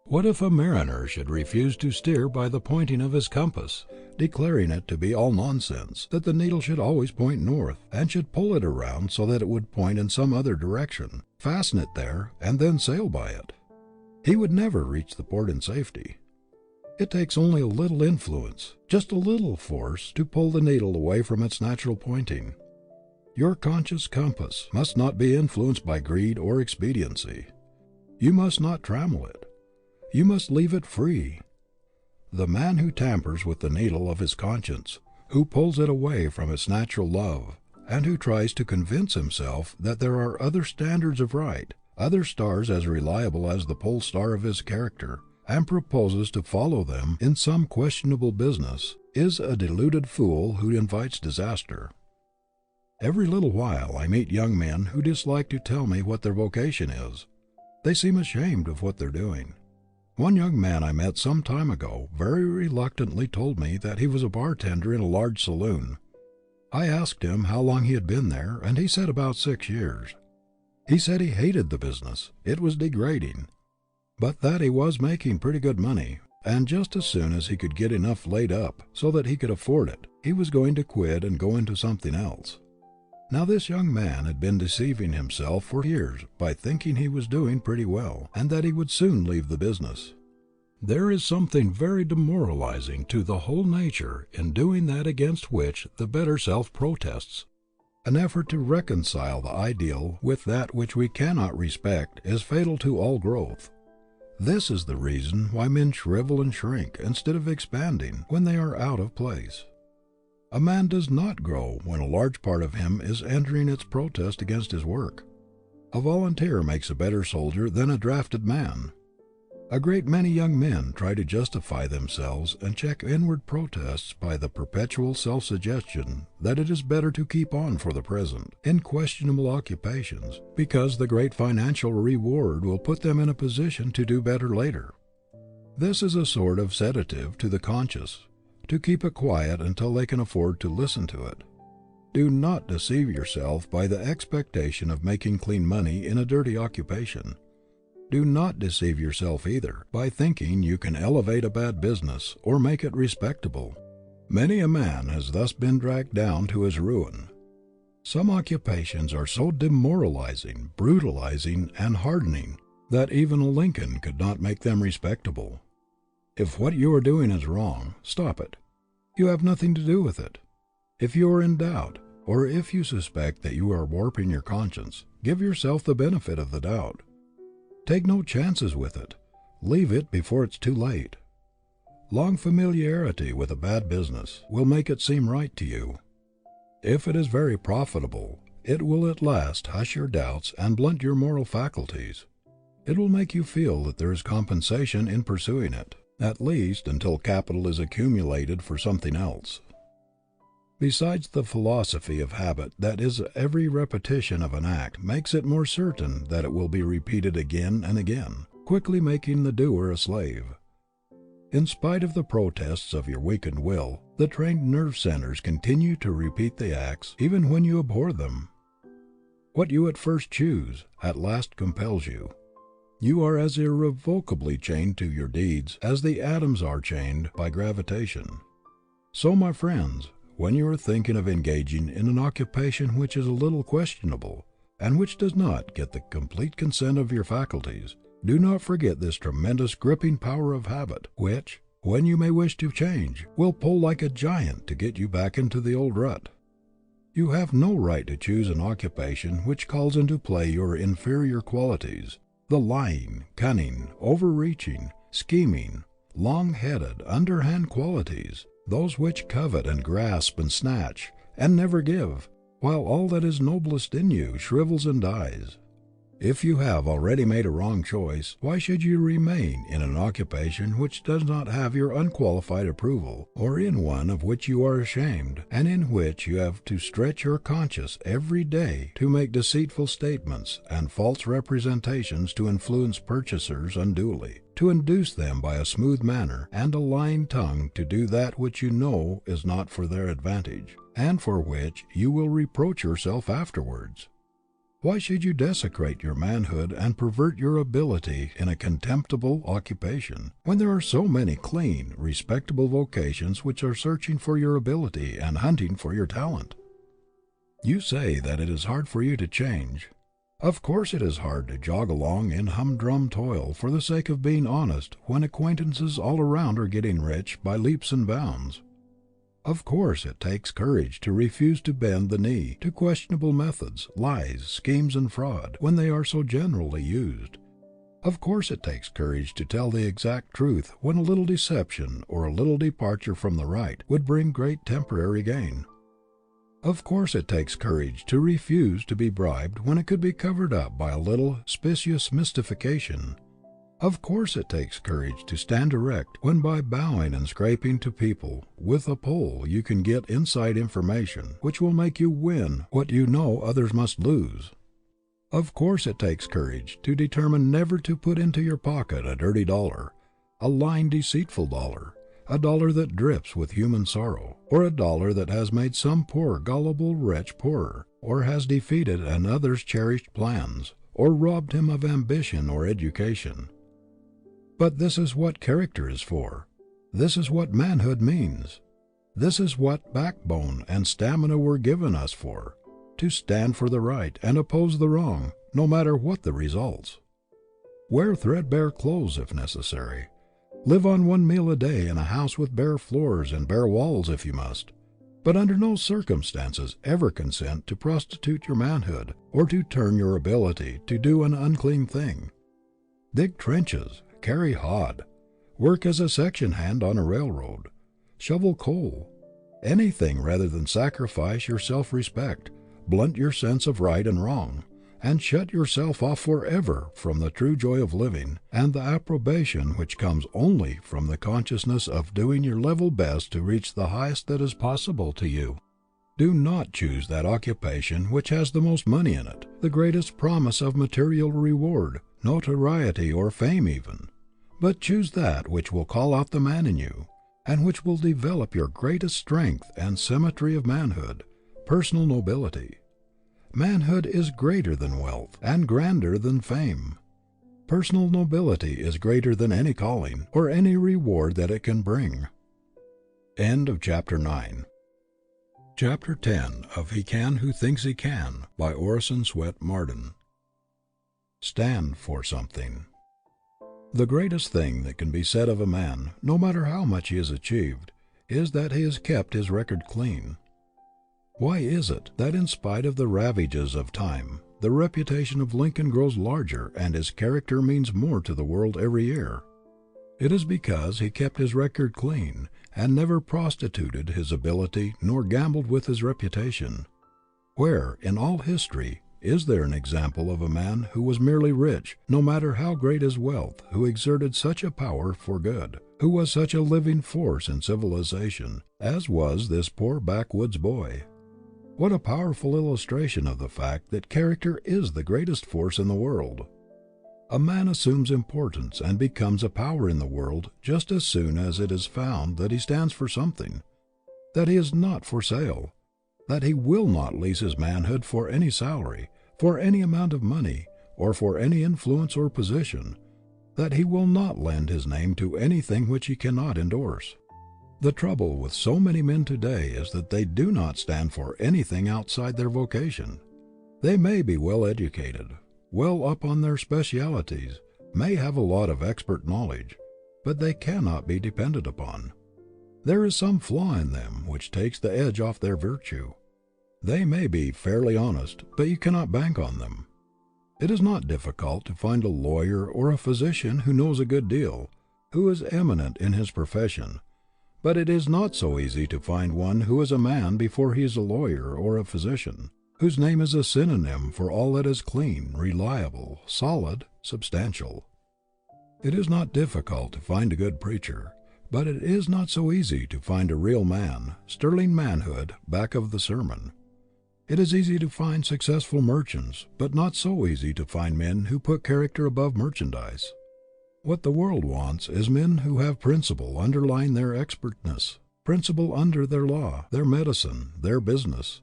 A: What if a mariner should refuse to steer by the pointing of his compass, declaring it to be all nonsense, that the needle should always point north, and should pull it around so that it would point in some other direction, fasten it there, and then sail by it? He would never reach the port in safety. It takes only a little influence, just a little force, to pull the needle away from its natural pointing. Your conscious compass must not be influenced by greed or expediency. You must not trammel it. You must leave it free. The man who tampers with the needle of his conscience, who pulls it away from its natural love, and who tries to convince himself that there are other standards of right, other stars as reliable as the pole star of his character, and proposes to follow them in some questionable business, is a deluded fool who invites disaster. Every little while I meet young men who dislike to tell me what their vocation is. They seem ashamed of what they're doing. One young man I met some time ago very reluctantly told me that he was a bartender in a large saloon. I asked him how long he had been there, and he said about 6 years. He said he hated the business, it was degrading, but that he was making pretty good money, and just as soon as he could get enough laid up so that he could afford it, he was going to quit and go into something else. Now this young man had been deceiving himself for years by thinking he was doing pretty well, and that he would soon leave the business. There is something very demoralizing to the whole nature in doing that against which the better self protests. An effort to reconcile the ideal with that which we cannot respect is fatal to all growth. This is the reason why men shrivel and shrink instead of expanding when they are out of place. A man does not grow when a large part of him is entering its protest against his work. A volunteer makes a better soldier than a drafted man. A great many young men try to justify themselves and check inward protests by the perpetual self-suggestion that it is better to keep on for the present, in questionable occupations, because the great financial reward will put them in a position to do better later. This is a sort of sedative to the conscience, to keep it quiet until they can afford to listen to it. Do not deceive yourself by the expectation of making clean money in a dirty occupation. Do not deceive yourself either by thinking you can elevate a bad business or make it respectable. Many a man has thus been dragged down to his ruin. Some occupations are so demoralizing, brutalizing, and hardening that even a Lincoln could not make them respectable. If what you are doing is wrong, stop it. You have nothing to do with it. If you are in doubt, or if you suspect that you are warping your conscience, give yourself the benefit of the doubt. Take no chances with it, leave it before it's too late. Long familiarity with a bad business will make it seem right to you. If it is very profitable, it will at last hush your doubts and blunt your moral faculties. It will make you feel that there is compensation in pursuing it, at least until capital is accumulated for something else. Besides, the philosophy of habit that is every repetition of an act makes it more certain that it will be repeated again and again, quickly making the doer a slave. In spite of the protests of your weakened will, the trained nerve centers continue to repeat the acts even when you abhor them. What you at first choose, at last compels you. You are as irrevocably chained to your deeds as the atoms are chained by gravitation. So, my friends, when you are thinking of engaging in an occupation which is a little questionable, and which does not get the complete consent of your faculties, do not forget this tremendous gripping power of habit, which, when you may wish to change, will pull like a giant to get you back into the old rut. You have no right to choose an occupation which calls into play your inferior qualities, the lying, cunning, overreaching, scheming, long-headed, underhand qualities, those which covet and grasp and snatch, and never give, while all that is noblest in you shrivels and dies. If you have already made a wrong choice, why should you remain in an occupation which does not have your unqualified approval, or in one of which you are ashamed, and in which you have to stretch your conscience every day to make deceitful statements and false representations to influence purchasers unduly, to induce them by a smooth manner and a lying tongue to do that which you know is not for their advantage, and for which you will reproach yourself afterwards? Why should you desecrate your manhood and pervert your ability in a contemptible occupation, when there are so many clean, respectable vocations which are searching for your ability and hunting for your talent? You say that it is hard for you to change. Of course it is hard to jog along in humdrum toil for the sake of being honest when acquaintances all around are getting rich by leaps and bounds. Of course it takes courage to refuse to bend the knee to questionable methods, lies, schemes, and fraud, when they are so generally used. Of course it takes courage to tell the exact truth when a little deception or a little departure from the right would bring great temporary gain. Of course it takes courage to refuse to be bribed when it could be covered up by a little specious mystification. Of course it takes courage to stand erect when by bowing and scraping to people with a pole you can get inside information which will make you win what you know others must lose. Of course it takes courage to determine never to put into your pocket a dirty dollar, a lying, deceitful dollar, a dollar that drips with human sorrow, or a dollar that has made some poor gullible wretch poorer, or has defeated another's cherished plans, or robbed him of ambition or education. But this is what character is for. This is what manhood means. This is what backbone and stamina were given us for, to stand for the right and oppose the wrong, no matter what the results. Wear threadbare clothes if necessary. Live on one meal a day in a house with bare floors and bare walls if you must, but under no circumstances ever consent to prostitute your manhood or to turn your ability to do an unclean thing. Dig trenches, carry hod, work as a section hand on a railroad, shovel coal, anything rather than sacrifice your self-respect, blunt your sense of right and wrong, and shut yourself off forever from the true joy of living and the approbation which comes only from the consciousness of doing your level best to reach the highest that is possible to you. Do not choose that occupation which has the most money in it, the greatest promise of material reward, notoriety, or fame even, but choose that which will call out the man in you, and which will develop your greatest strength and symmetry of manhood, personal nobility. Manhood is greater than wealth, and grander than fame. Personal nobility is greater than any calling, or any reward that it can bring. End of Chapter 9. Chapter 10 of He Can Who Thinks He Can by Orison Swett Marden. Stand for something. The greatest thing that can be said of a man, no matter how much he has achieved, is that he has kept his record clean. Why is it that in spite of the ravages of time, the reputation of Lincoln grows larger and his character means more to the world every year? It is because he kept his record clean and never prostituted his ability nor gambled with his reputation. Where, in all history, is there an example of a man who was merely rich, no matter how great his wealth, who exerted such a power for good, who was such a living force in civilization, as was this poor backwoods boy? What a powerful illustration of the fact that character is the greatest force in the world. A man assumes importance and becomes a power in the world just as soon as it is found that he stands for something, that he is not for sale, that he will not lease his manhood for any salary, for any amount of money, or for any influence or position, that he will not lend his name to anything which he cannot endorse. The trouble with so many men today is that they do not stand for anything outside their vocation. They may be well educated, well up on their specialities, may have a lot of expert knowledge, but they cannot be depended upon. There is some flaw in them which takes the edge off their virtue. They may be fairly honest, but you cannot bank on them. It is not difficult to find a lawyer or a physician who knows a good deal, who is eminent in his profession, but it is not so easy to find one who is a man before he is a lawyer or a physician, whose name is a synonym for all that is clean, reliable, solid, substantial. It is not difficult to find a good preacher, but it is not so easy to find a real man, sterling manhood, back of the sermon. It is easy to find successful merchants, but not so easy to find men who put character above merchandise. What the world wants is men who have principle underlying their expertness, principle under their law, their medicine, their business,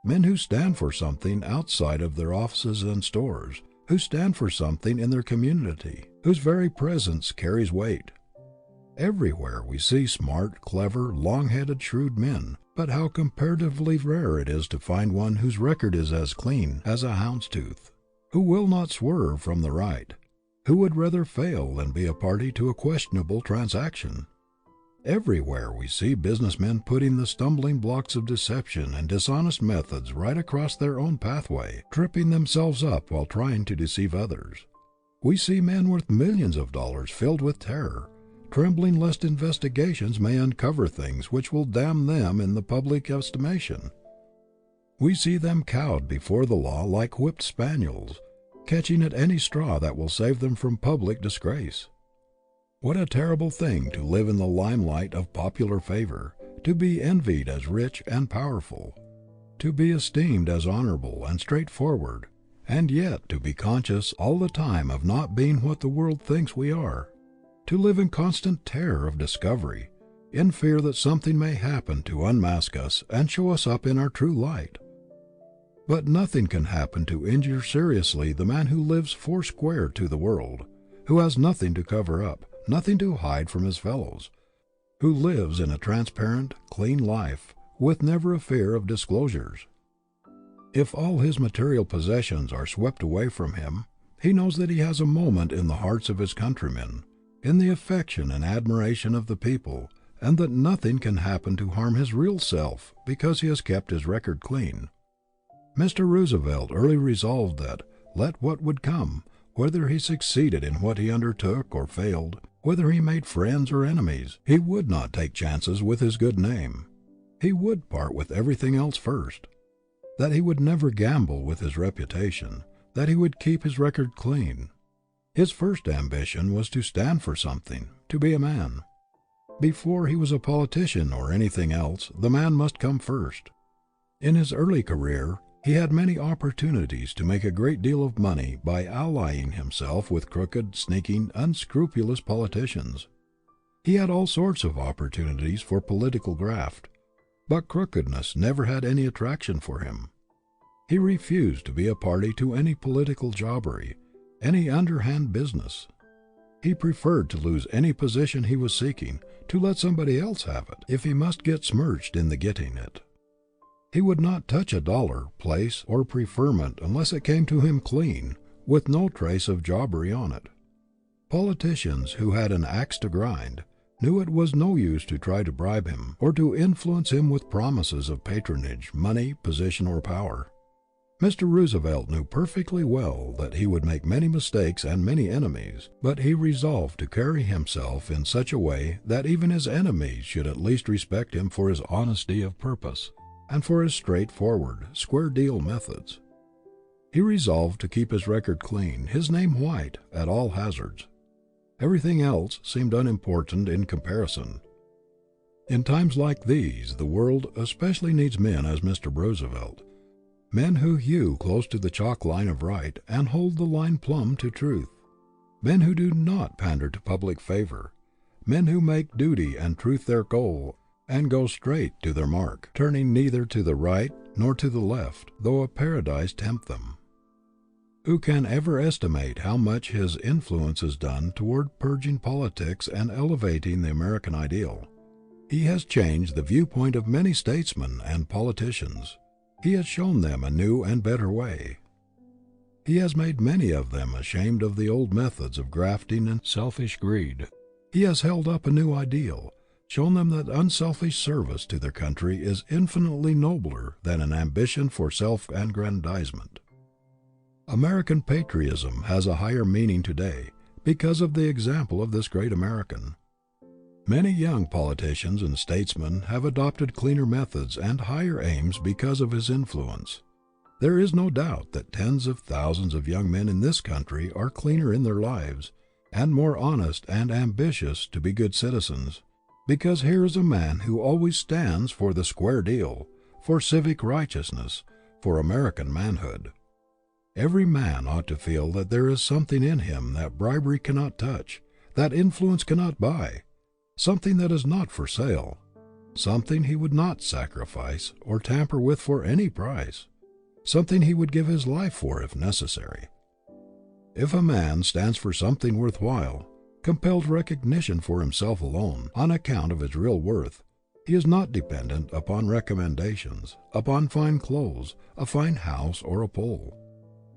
A: men who stand for something outside of their offices and stores, who stand for something in their community, whose very presence carries weight. Everywhere we see smart, clever, long-headed, shrewd men, but how comparatively rare it is to find one whose record is as clean as a hound's tooth, who will not swerve from the right, who would rather fail than be a party to a questionable transaction. Everywhere we see businessmen putting the stumbling blocks of deception and dishonest methods right across their own pathway, tripping themselves up while trying to deceive others. We see men worth millions of dollars filled with terror, trembling lest investigations may uncover things which will damn them in the public estimation. We see them cowed before the law like whipped spaniels, catching at any straw that will save them from public disgrace. What a terrible thing to live in the limelight of popular favor, to be envied as rich and powerful, to be esteemed as honorable and straightforward, and yet to be conscious all the time of not being what the world thinks we are, to live in constant terror of discovery, in fear that something may happen to unmask us and show us up in our true light. But nothing can happen to injure seriously the man who lives foursquare to the world, who has nothing to cover up, nothing to hide from his fellows, who lives in a transparent, clean life, with never a fear of disclosures. If all his material possessions are swept away from him, he knows that he has a moment in the hearts of his countrymen, in the affection and admiration of the people, and that nothing can happen to harm his real self because he has kept his record clean. Mr. Roosevelt early resolved that, let what would come, whether he succeeded in what he undertook or failed, whether he made friends or enemies, he would not take chances with his good name. He would part with everything else first. That he would never gamble with his reputation, that he would keep his record clean. His first ambition was to stand for something, to be a man. Before he was a politician or anything else, the man must come first. In his early career, he had many opportunities to make a great deal of money by allying himself with crooked, sneaking, unscrupulous politicians. He had all sorts of opportunities for political graft, but crookedness never had any attraction for him. He refused to be a party to any political jobbery, any underhand business. He preferred to lose any position he was seeking, to let somebody else have it, if he must get smirched in the getting it. He would not touch a dollar, place, or preferment unless it came to him clean, with no trace of jobbery on it. Politicians who had an axe to grind knew it was no use to try to bribe him, or to influence him with promises of patronage, money, position, or power. Mr. Roosevelt knew perfectly well that he would make many mistakes and many enemies, but he resolved to carry himself in such a way that even his enemies should at least respect him for his honesty of purpose and for his straightforward, square-deal methods. He resolved to keep his record clean, his name white, at all hazards. Everything else seemed unimportant in comparison. In times like these, the world especially needs men as Mr. Roosevelt, men who hew close to the chalk line of right and hold the line plumb to truth, men who do not pander to public favor, men who make duty and truth their goal and go straight to their mark, turning neither to the right nor to the left, though a paradise tempt them. Who can ever estimate how much his influence has done toward purging politics and elevating the American ideal? He has changed the viewpoint of many statesmen and politicians. He has shown them a new and better way. He has made many of them ashamed of the old methods of grafting and selfish greed. He has held up a new ideal, shown them that unselfish service to their country is infinitely nobler than an ambition for self-aggrandizement. American patriotism has a higher meaning today because of the example of this great American. Many young politicians and statesmen have adopted cleaner methods and higher aims because of his influence. There is no doubt that tens of thousands of young men in this country are cleaner in their lives and more honest and ambitious to be good citizens, because here is a man who always stands for the square deal, for civic righteousness, for American manhood. Every man ought to feel that there is something in him that bribery cannot touch, that influence cannot buy, something that is not for sale, something he would not sacrifice or tamper with for any price, something he would give his life for if necessary. If a man stands for something worthwhile, compelled recognition for himself alone, on account of his real worth, he is not dependent upon recommendations, upon fine clothes, a fine house, or a pull.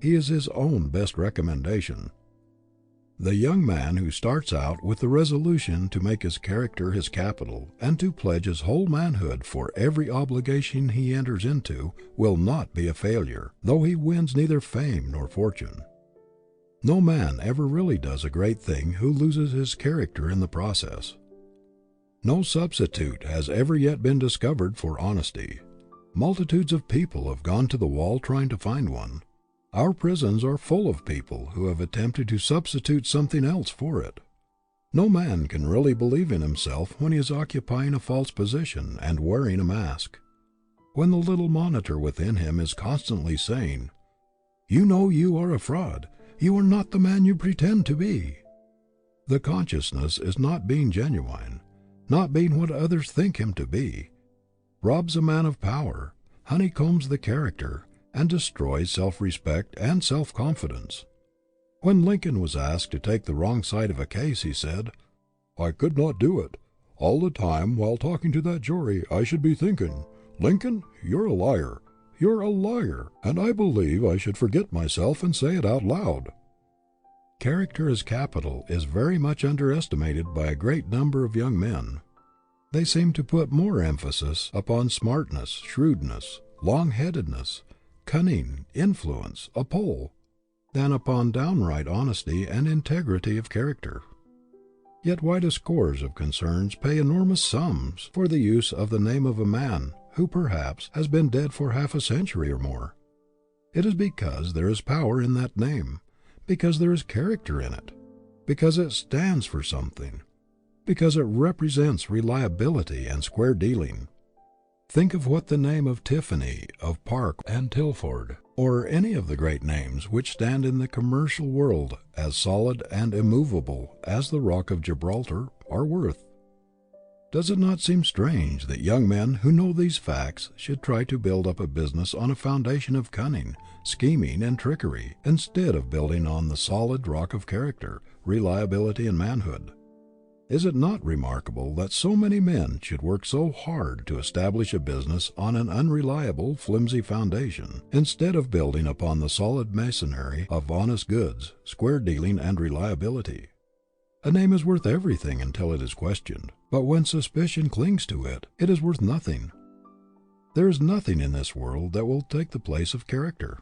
A: He is his own best recommendation. The young man who starts out with the resolution to make his character his capital and to pledge his whole manhood for every obligation he enters into will not be a failure, though he wins neither fame nor fortune. No man ever really does a great thing who loses his character in the process. No substitute has ever yet been discovered for honesty. Multitudes of people have gone to the wall trying to find one. Our prisons are full of people who have attempted to substitute something else for it. No man can really believe in himself when he is occupying a false position and wearing a mask. When the little monitor within him is constantly saying, "You know you are a fraud. You are not the man you pretend to be." The consciousness is not being genuine, not being what others think him to be, robs a man of power, honeycombs the character, and destroys self-respect and self-confidence. When Lincoln was asked to take the wrong side of a case, he said, "I could not do it. All the time while talking to that jury I should be thinking, 'Lincoln, you're a liar. You're a liar,' and I believe I should forget myself and say it out loud." Character as capital is very much underestimated by a great number of young men. They seem to put more emphasis upon smartness, shrewdness, long-headedness, cunning, influence, a pull, than upon downright honesty and integrity of character. Yet why do scores of concerns pay enormous sums for the use of the name of a man who perhaps has been dead for half a century or more? It is because there is power in that name, because there is character in it, because it stands for something, because it represents reliability and square dealing. Think of what the name of Tiffany, of Park and Tilford, or any of the great names which stand in the commercial world as solid and immovable as the Rock of Gibraltar, are worth. Does it not seem strange that young men who know these facts should try to build up a business on a foundation of cunning, scheming, and trickery, instead of building on the solid rock of character, reliability, and manhood? Is it not remarkable that so many men should work so hard to establish a business on an unreliable, flimsy foundation, instead of building upon the solid masonry of honest goods, square dealing, and reliability? A name is worth everything until it is questioned, but when suspicion clings to it, it is worth nothing. There is nothing in this world that will take the place of character.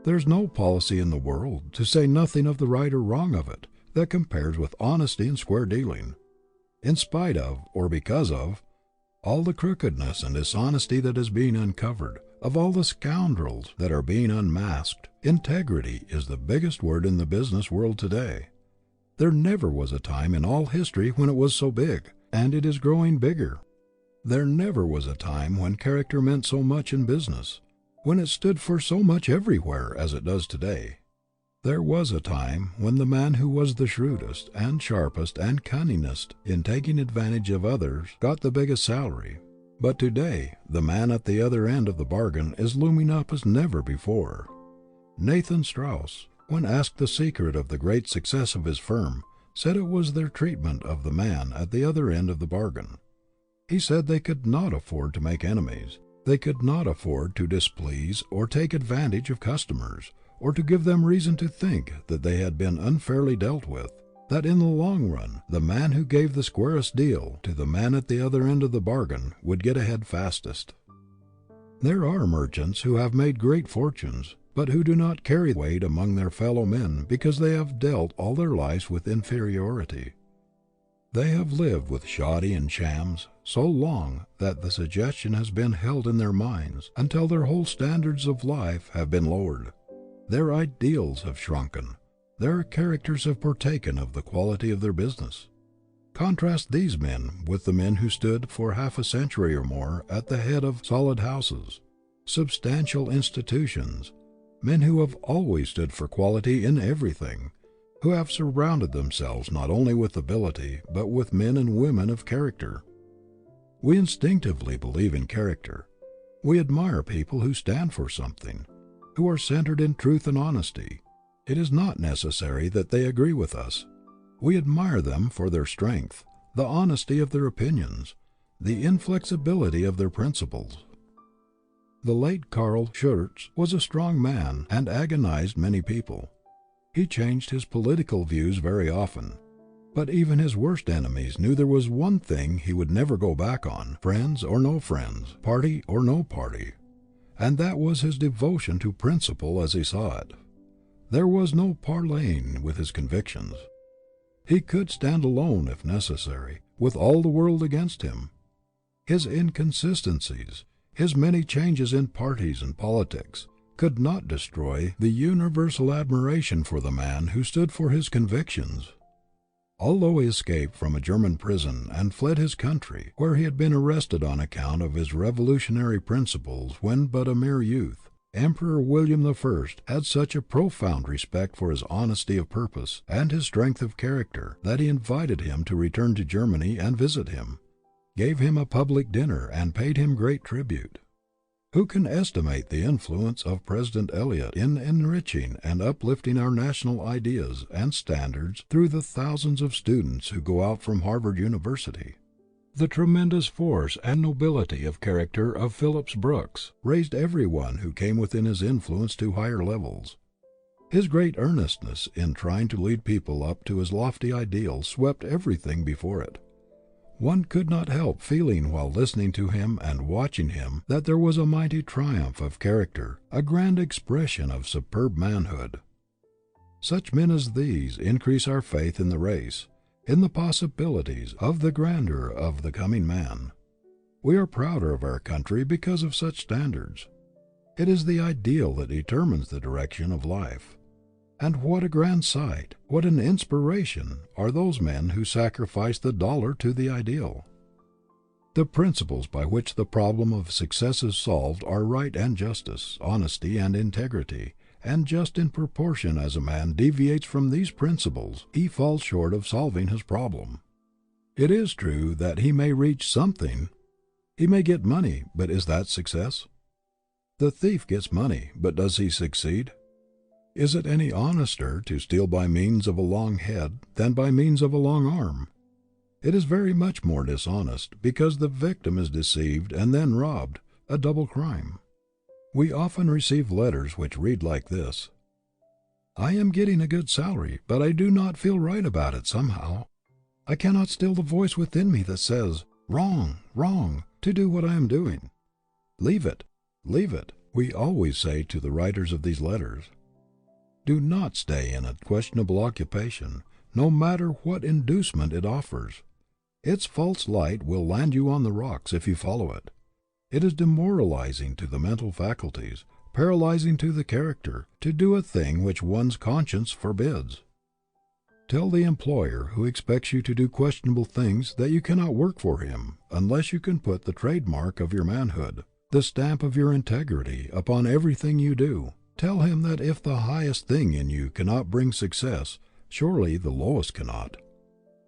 A: There's no policy in the world, to say nothing of the right or wrong of it, that compares with honesty and square dealing. In spite of, or because of, all the crookedness and dishonesty that is being uncovered, of all the scoundrels that are being unmasked, integrity is the biggest word in the business world today. There never was a time in all history when it was so big, and it is growing bigger. There never was a time when character meant so much in business, when it stood for so much everywhere as it does today. There was a time when the man who was the shrewdest and sharpest and cunningest in taking advantage of others got the biggest salary. But today, the man at the other end of the bargain is looming up as never before. Nathan Strauss, when asked the secret of the great success of his firm, said it was their treatment of the man at the other end of the bargain. He said they could not afford to make enemies. They could not afford to displease or take advantage of customers, or to give them reason to think that they had been unfairly dealt with, that in the long run the man who gave the squarest deal to the man at the other end of the bargain would get ahead fastest. There are merchants who have made great fortunes, but who do not carry weight among their fellow men because they have dealt all their lives with inferiority. They have lived with shoddy and shams so long that the suggestion has been held in their minds until their whole standards of life have been lowered. Their ideals have shrunken. Their characters have partaken of the quality of their business. Contrast these men with the men who stood for half a century or more at the head of solid houses, substantial institutions, men who have always stood for quality in everything, who have surrounded themselves not only with ability, but with men and women of character. We instinctively believe in character. We admire people who stand for something, who are centered in truth and honesty. It is not necessary that they agree with us. We admire them for their strength, the honesty of their opinions, the inflexibility of their principles. The late Carl Schurz was a strong man and agonized many people. He changed his political views very often, but even his worst enemies knew there was one thing he would never go back on, friends or no friends, party or no party, and that was his devotion to principle as he saw it. There was no parleying with his convictions. He could stand alone if necessary, with all the world against him. His inconsistencies, his many changes in parties and politics, could not destroy the universal admiration for the man who stood for his convictions. Although he escaped from a German prison and fled his country, where he had been arrested on account of his revolutionary principles when but a mere youth, Emperor William I had such a profound respect for his honesty of purpose and his strength of character that he invited him to return to Germany and visit him, gave him a public dinner, and paid him great tribute. Who can estimate the influence of President Eliot in enriching and uplifting our national ideas and standards through the thousands of students who go out from Harvard University? The tremendous force and nobility of character of Phillips Brooks raised everyone who came within his influence to higher levels. His great earnestness in trying to lead people up to his lofty ideals swept everything before it. One could not help feeling while listening to him and watching him that there was a mighty triumph of character, a grand expression of superb manhood. Such men as these increase our faith in the race, in the possibilities of the grandeur of the coming man. We are prouder of our country because of such standards. It is the ideal that determines the direction of life. And what a grand sight, what an inspiration, are those men who sacrifice the dollar to the ideal. The principles by which the problem of success is solved are right and justice, honesty and integrity, and just in proportion as a man deviates from these principles, he falls short of solving his problem. It is true that he may reach something. He may get money, but is that success? The thief gets money, but does he succeed? Is it any honester to steal by means of a long head than by means of a long arm? It is very much more dishonest, because the victim is deceived and then robbed, a double crime. We often receive letters which read like this: I am getting a good salary, but I do not feel right about it somehow. I cannot still the voice within me that says, wrong, wrong, to do what I am doing. Leave it, leave it, We always say to the writers of these letters, do not stay in a questionable occupation, no matter what inducement it offers. Its false light will land you on the rocks if you follow it. It is demoralizing to the mental faculties, paralyzing to the character, to do a thing which one's conscience forbids. Tell the employer who expects you to do questionable things that you cannot work for him unless you can put the trademark of your manhood, the stamp of your integrity, upon everything you do. Tell him that if the highest thing in you cannot bring success, surely the lowest cannot.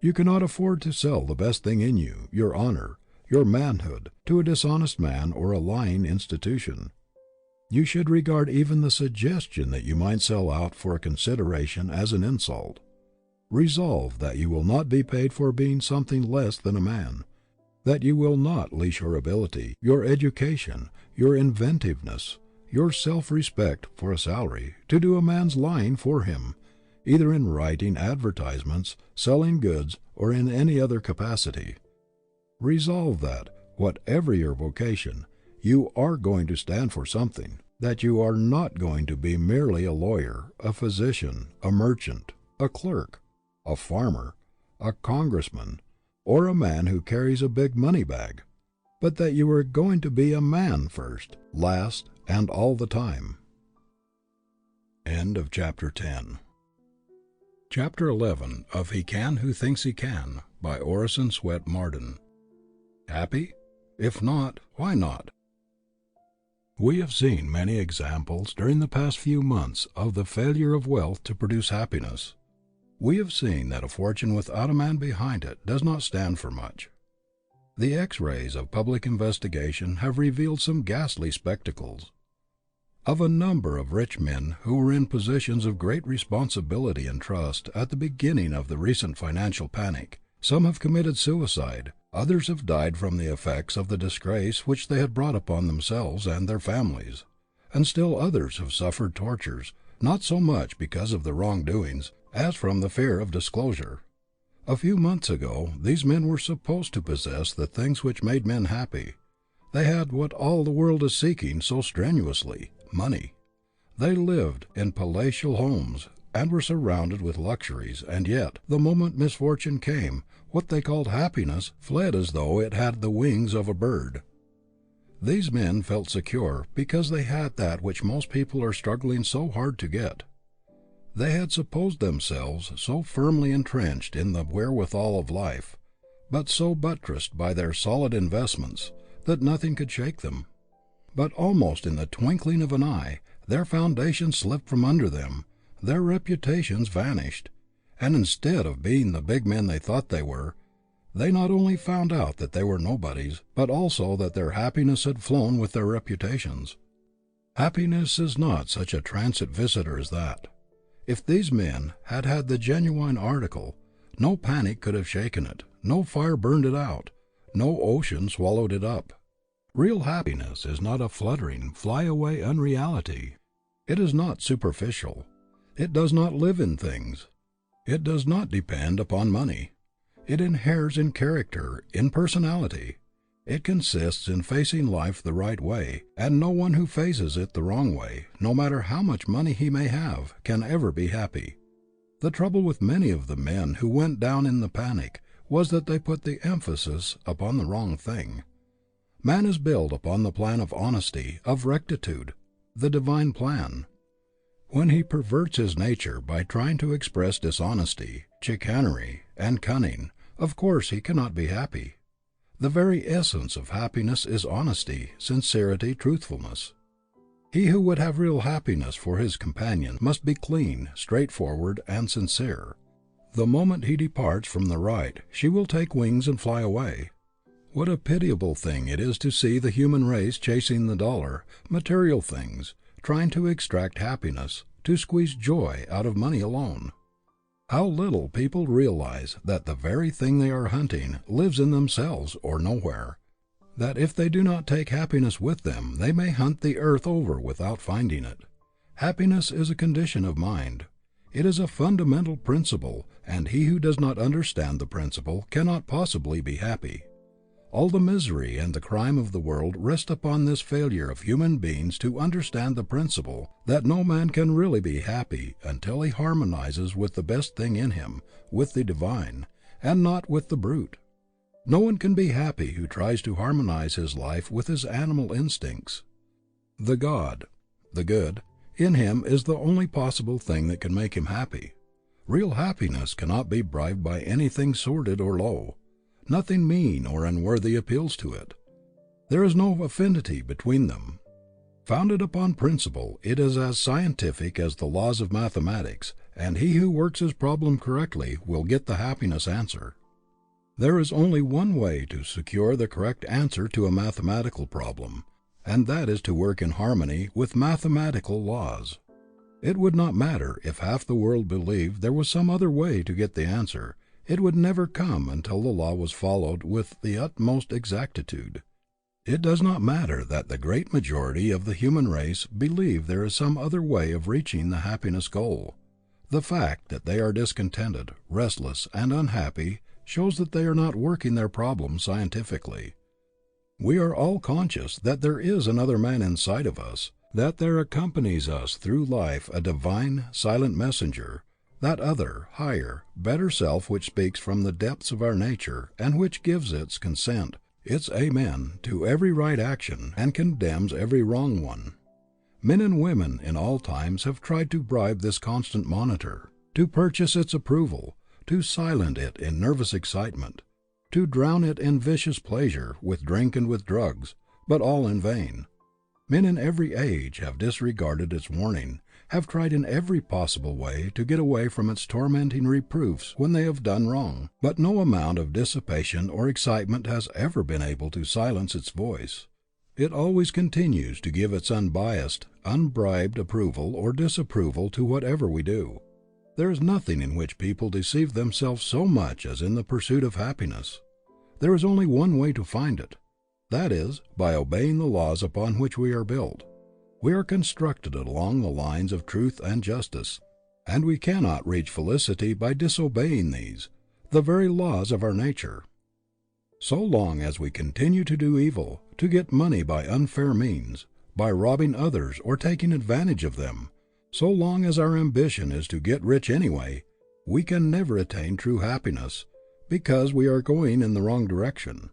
A: You cannot afford to sell the best thing in you, your honor, your manhood, to a dishonest man or a lying institution. You should regard even the suggestion that you might sell out for a consideration as an insult. Resolve that you will not be paid for being something less than a man, that you will not lease your ability, your education, your inventiveness, your self-respect for a salary, to do a man's lying for him, either in writing advertisements, selling goods, or in any other capacity. Resolve that, whatever your vocation, you are going to stand for something, that you are not going to be merely a lawyer, a physician, a merchant, a clerk, a farmer, a congressman, or a man who carries a big money bag, but that you are going to be a man first, last, and all the time. End of chapter 10. Chapter 11 of He Can Who Thinks He Can, by Orison Swett Marden. Happy? If not, why not? We have seen many examples during the past few months of the failure of wealth to produce happiness. We have seen that a fortune without a man behind it does not stand for much. The X-rays of public investigation have revealed some ghastly spectacles. Of a number of rich men who were in positions of great responsibility and trust at the beginning of the recent financial panic, some have committed suicide, others have died from the effects of the disgrace which they had brought upon themselves and their families, and still others have suffered tortures, not so much because of their wrongdoings, as from the fear of disclosure. A few months ago, these men were supposed to possess the things which made men happy. They had what all the world is seeking so strenuously, money. They lived in palatial homes and were surrounded with luxuries, and yet, the moment misfortune came, what they called happiness fled as though it had the wings of a bird. These men felt secure because they had that which most people are struggling so hard to get. They had supposed themselves so firmly entrenched in the wherewithal of life, but so buttressed by their solid investments, that nothing could shake them. But almost in the twinkling of an eye, their foundations slipped from under them, their reputations vanished, and instead of being the big men they thought they were, they not only found out that they were nobodies, but also that their happiness had flown with their reputations. Happiness is not such a transit visitor as that. If these men had had the genuine article, no panic could have shaken it, no fire burned it out, no ocean swallowed it up. Real happiness is not a fluttering, fly-away unreality. It is not superficial. It does not live in things. It does not depend upon money. It inheres in character, in personality. It consists in facing life the right way, and no one who faces it the wrong way, no matter how much money he may have, can ever be happy. The trouble with many of the men who went down in the panic was that they put the emphasis upon the wrong thing. Man is built upon the plan of honesty, of rectitude, the divine plan. When he perverts his nature by trying to express dishonesty, chicanery, and cunning, of course he cannot be happy. The very essence of happiness is honesty, sincerity, truthfulness. He who would have real happiness for his companion must be clean, straightforward, and sincere. The moment he departs from the right, she will take wings and fly away. What a pitiable thing it is to see the human race chasing the dollar, material things, trying to extract happiness, to squeeze joy out of money alone. How little people realize that the very thing they are hunting lives in themselves or nowhere, that if they do not take happiness with them, they may hunt the earth over without finding it. Happiness is a condition of mind. It is a fundamental principle, and he who does not understand the principle cannot possibly be happy. All the misery and the crime of the world rest upon this failure of human beings to understand the principle that no man can really be happy until he harmonizes with the best thing in him, with the divine, and not with the brute. No one can be happy who tries to harmonize his life with his animal instincts. The God, the good, in him is the only possible thing that can make him happy. Real happiness cannot be bribed by anything sordid or low. Nothing mean or unworthy appeals to it. There is no affinity between them. Founded upon principle, it is as scientific as the laws of mathematics, and he who works his problem correctly will get the happiness answer. There is only one way to secure the correct answer to a mathematical problem, and that is to work in harmony with mathematical laws. It would not matter if half the world believed there was some other way to get the answer. It would never come until the law was followed with the utmost exactitude. It does not matter that the great majority of the human race believe there is some other way of reaching the happiness goal. The fact that they are discontented, restless, and unhappy shows that they are not working their problem scientifically. We are all conscious that there is another man inside of us, that there accompanies us through life a divine, silent messenger, that other, higher, better self which speaks from the depths of our nature and which gives its consent, its amen, to every right action and condemns every wrong one. Men and women in all times have tried to bribe this constant monitor, to purchase its approval, to silence it in nervous excitement, to drown it in vicious pleasure with drink and with drugs, but all in vain. Men in every age have disregarded its warning, have tried in every possible way to get away from its tormenting reproofs when they have done wrong, but no amount of dissipation or excitement has ever been able to silence its voice. It always continues to give its unbiased, unbribed approval or disapproval to whatever we do. There is nothing in which people deceive themselves so much as in the pursuit of happiness. There is only one way to find it. That is, by obeying the laws upon which we are built. We are constructed along the lines of truth and justice, and we cannot reach felicity by disobeying these, the very laws of our nature. So long as we continue to do evil, to get money by unfair means, by robbing others or taking advantage of them, so long as our ambition is to get rich anyway, we can never attain true happiness, because we are going in the wrong direction.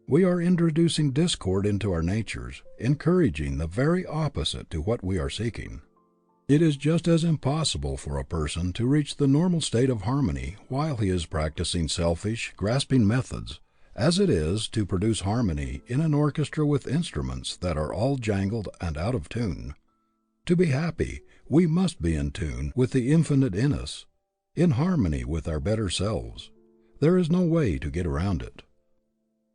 A: We are introducing discord into our natures, encouraging the very opposite to what we are seeking. It is just as impossible for a person to reach the normal state of harmony while he is practicing selfish, grasping methods, as it is to produce harmony in an orchestra with instruments that are all jangled and out of tune. To be happy, we must be in tune with the infinite in us, in harmony with our better selves. There is no way to get around it.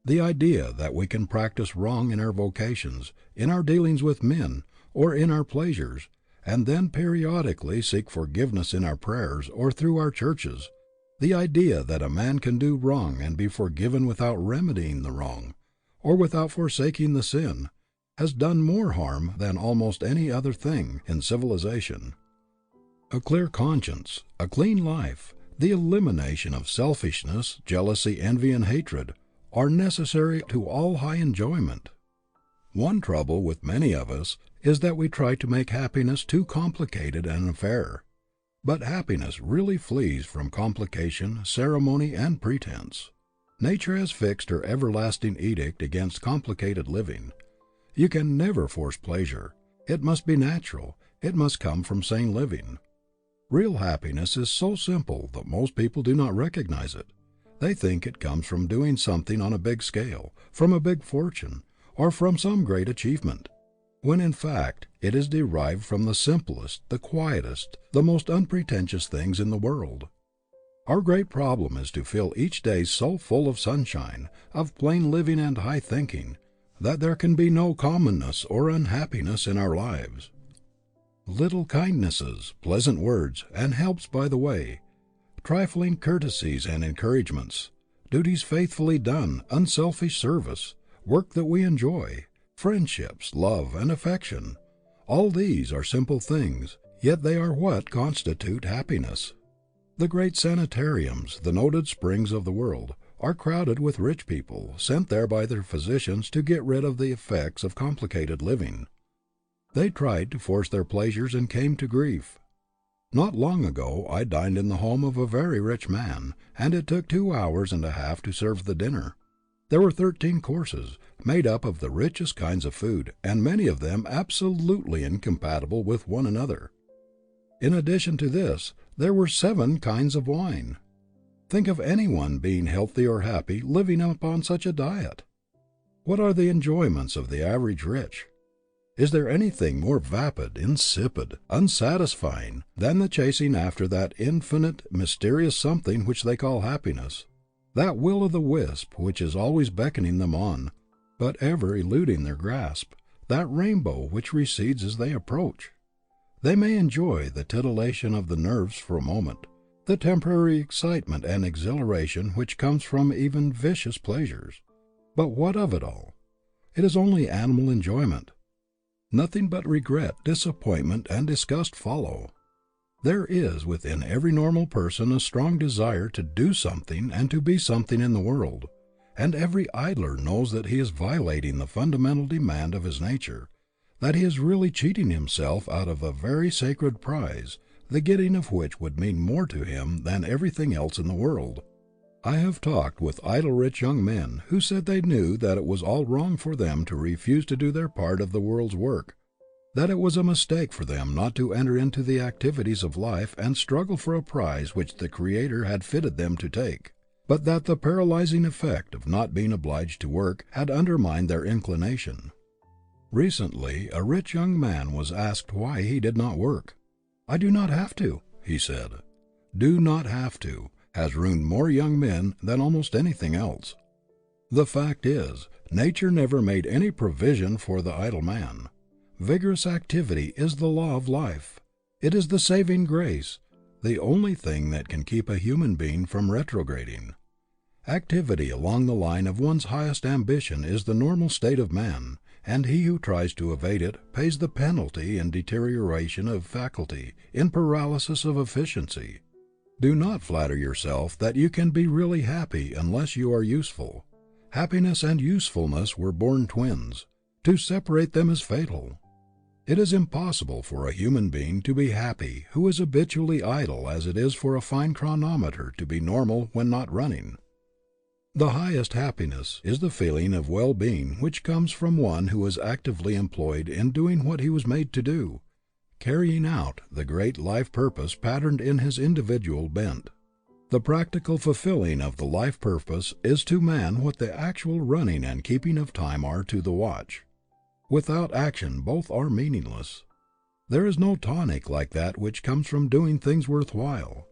A: The idea that we can practice wrong in our vocations, in our dealings with men, or in our pleasures, and then periodically seek forgiveness in our prayers or through our churches, the idea that a man can do wrong and be forgiven without remedying the wrong, or without forsaking the sin, has done more harm than almost any other thing in civilization. A clear conscience, a clean life, the elimination of selfishness, jealousy, envy, and hatred are necessary to all high enjoyment. One trouble with many of us is that we try to make happiness too complicated an affair. But happiness really flees from complication, ceremony, and pretense. Nature has fixed her everlasting edict against complicated living. You can never force pleasure. It must be natural. It must come from sane living. Real happiness is so simple that most people do not recognize it. They think it comes from doing something on a big scale, from a big fortune, or from some great achievement, when in fact it is derived from the simplest, the quietest, the most unpretentious things in the world. Our great problem is to fill each day so full of sunshine, of plain living and high thinking, that there can be no commonness or unhappiness in our lives. Little kindnesses, pleasant words, and helps by the way, trifling courtesies and encouragements, duties faithfully done, unselfish service, work that we enjoy, friendships, love, and affection, all these are simple things, yet they are what constitute happiness. The great sanitariums, the noted springs of the world, are crowded with rich people, sent there by their physicians to get rid of the effects of complicated living. They tried to force their pleasures and came to grief. Not long ago I dined in the home of a very rich man, and it took 2 hours and a half to serve the dinner. There were 13 courses, made up of the richest kinds of food, and many of them absolutely incompatible with one another. In addition to this, there were 7 kinds of wine. Think of anyone being healthy or happy living upon such a diet. What are the enjoyments of the average rich? Is there anything more vapid, insipid, unsatisfying than the chasing after that infinite, mysterious something which they call happiness, that will-o'-the-wisp which is always beckoning them on, but ever eluding their grasp, that rainbow which recedes as they approach? They may enjoy the titillation of the nerves for a moment, the temporary excitement and exhilaration which comes from even vicious pleasures. But what of it all? It is only animal enjoyment. Nothing but regret, disappointment, and disgust follow. There is within every normal person a strong desire to do something and to be something in the world, and every idler knows that he is violating the fundamental demand of his nature, that he is really cheating himself out of a very sacred prize, the getting of which would mean more to him than everything else in the world. I have talked with idle rich young men who said they knew that it was all wrong for them to refuse to do their part of the world's work, that it was a mistake for them not to enter into the activities of life and struggle for a prize which the Creator had fitted them to take, but that the paralyzing effect of not being obliged to work had undermined their inclination. Recently a rich young man was asked why he did not work. "I do not have to," he said. "Do not have to" has ruined more young men than almost anything else. The fact is, nature never made any provision for the idle man. Vigorous activity is the law of life. It is the saving grace, the only thing that can keep a human being from retrograding. Activity along the line of one's highest ambition is the normal state of man, and he who tries to evade it pays the penalty in deterioration of faculty, in paralysis of efficiency. Do not flatter yourself that you can be really happy unless you are useful. Happiness and usefulness were born twins. To separate them is fatal. It is impossible for a human being to be happy who is habitually idle as it is for a fine chronometer to be normal when not running. The highest happiness is the feeling of well-being which comes from one who is actively employed in doing what he was made to do, carrying out the great life purpose patterned in his individual bent. The practical fulfilling of the life purpose is to man what the actual running and keeping of time are to the watch. Without action both are meaningless. There is no tonic like that which comes from doing things worthwhile.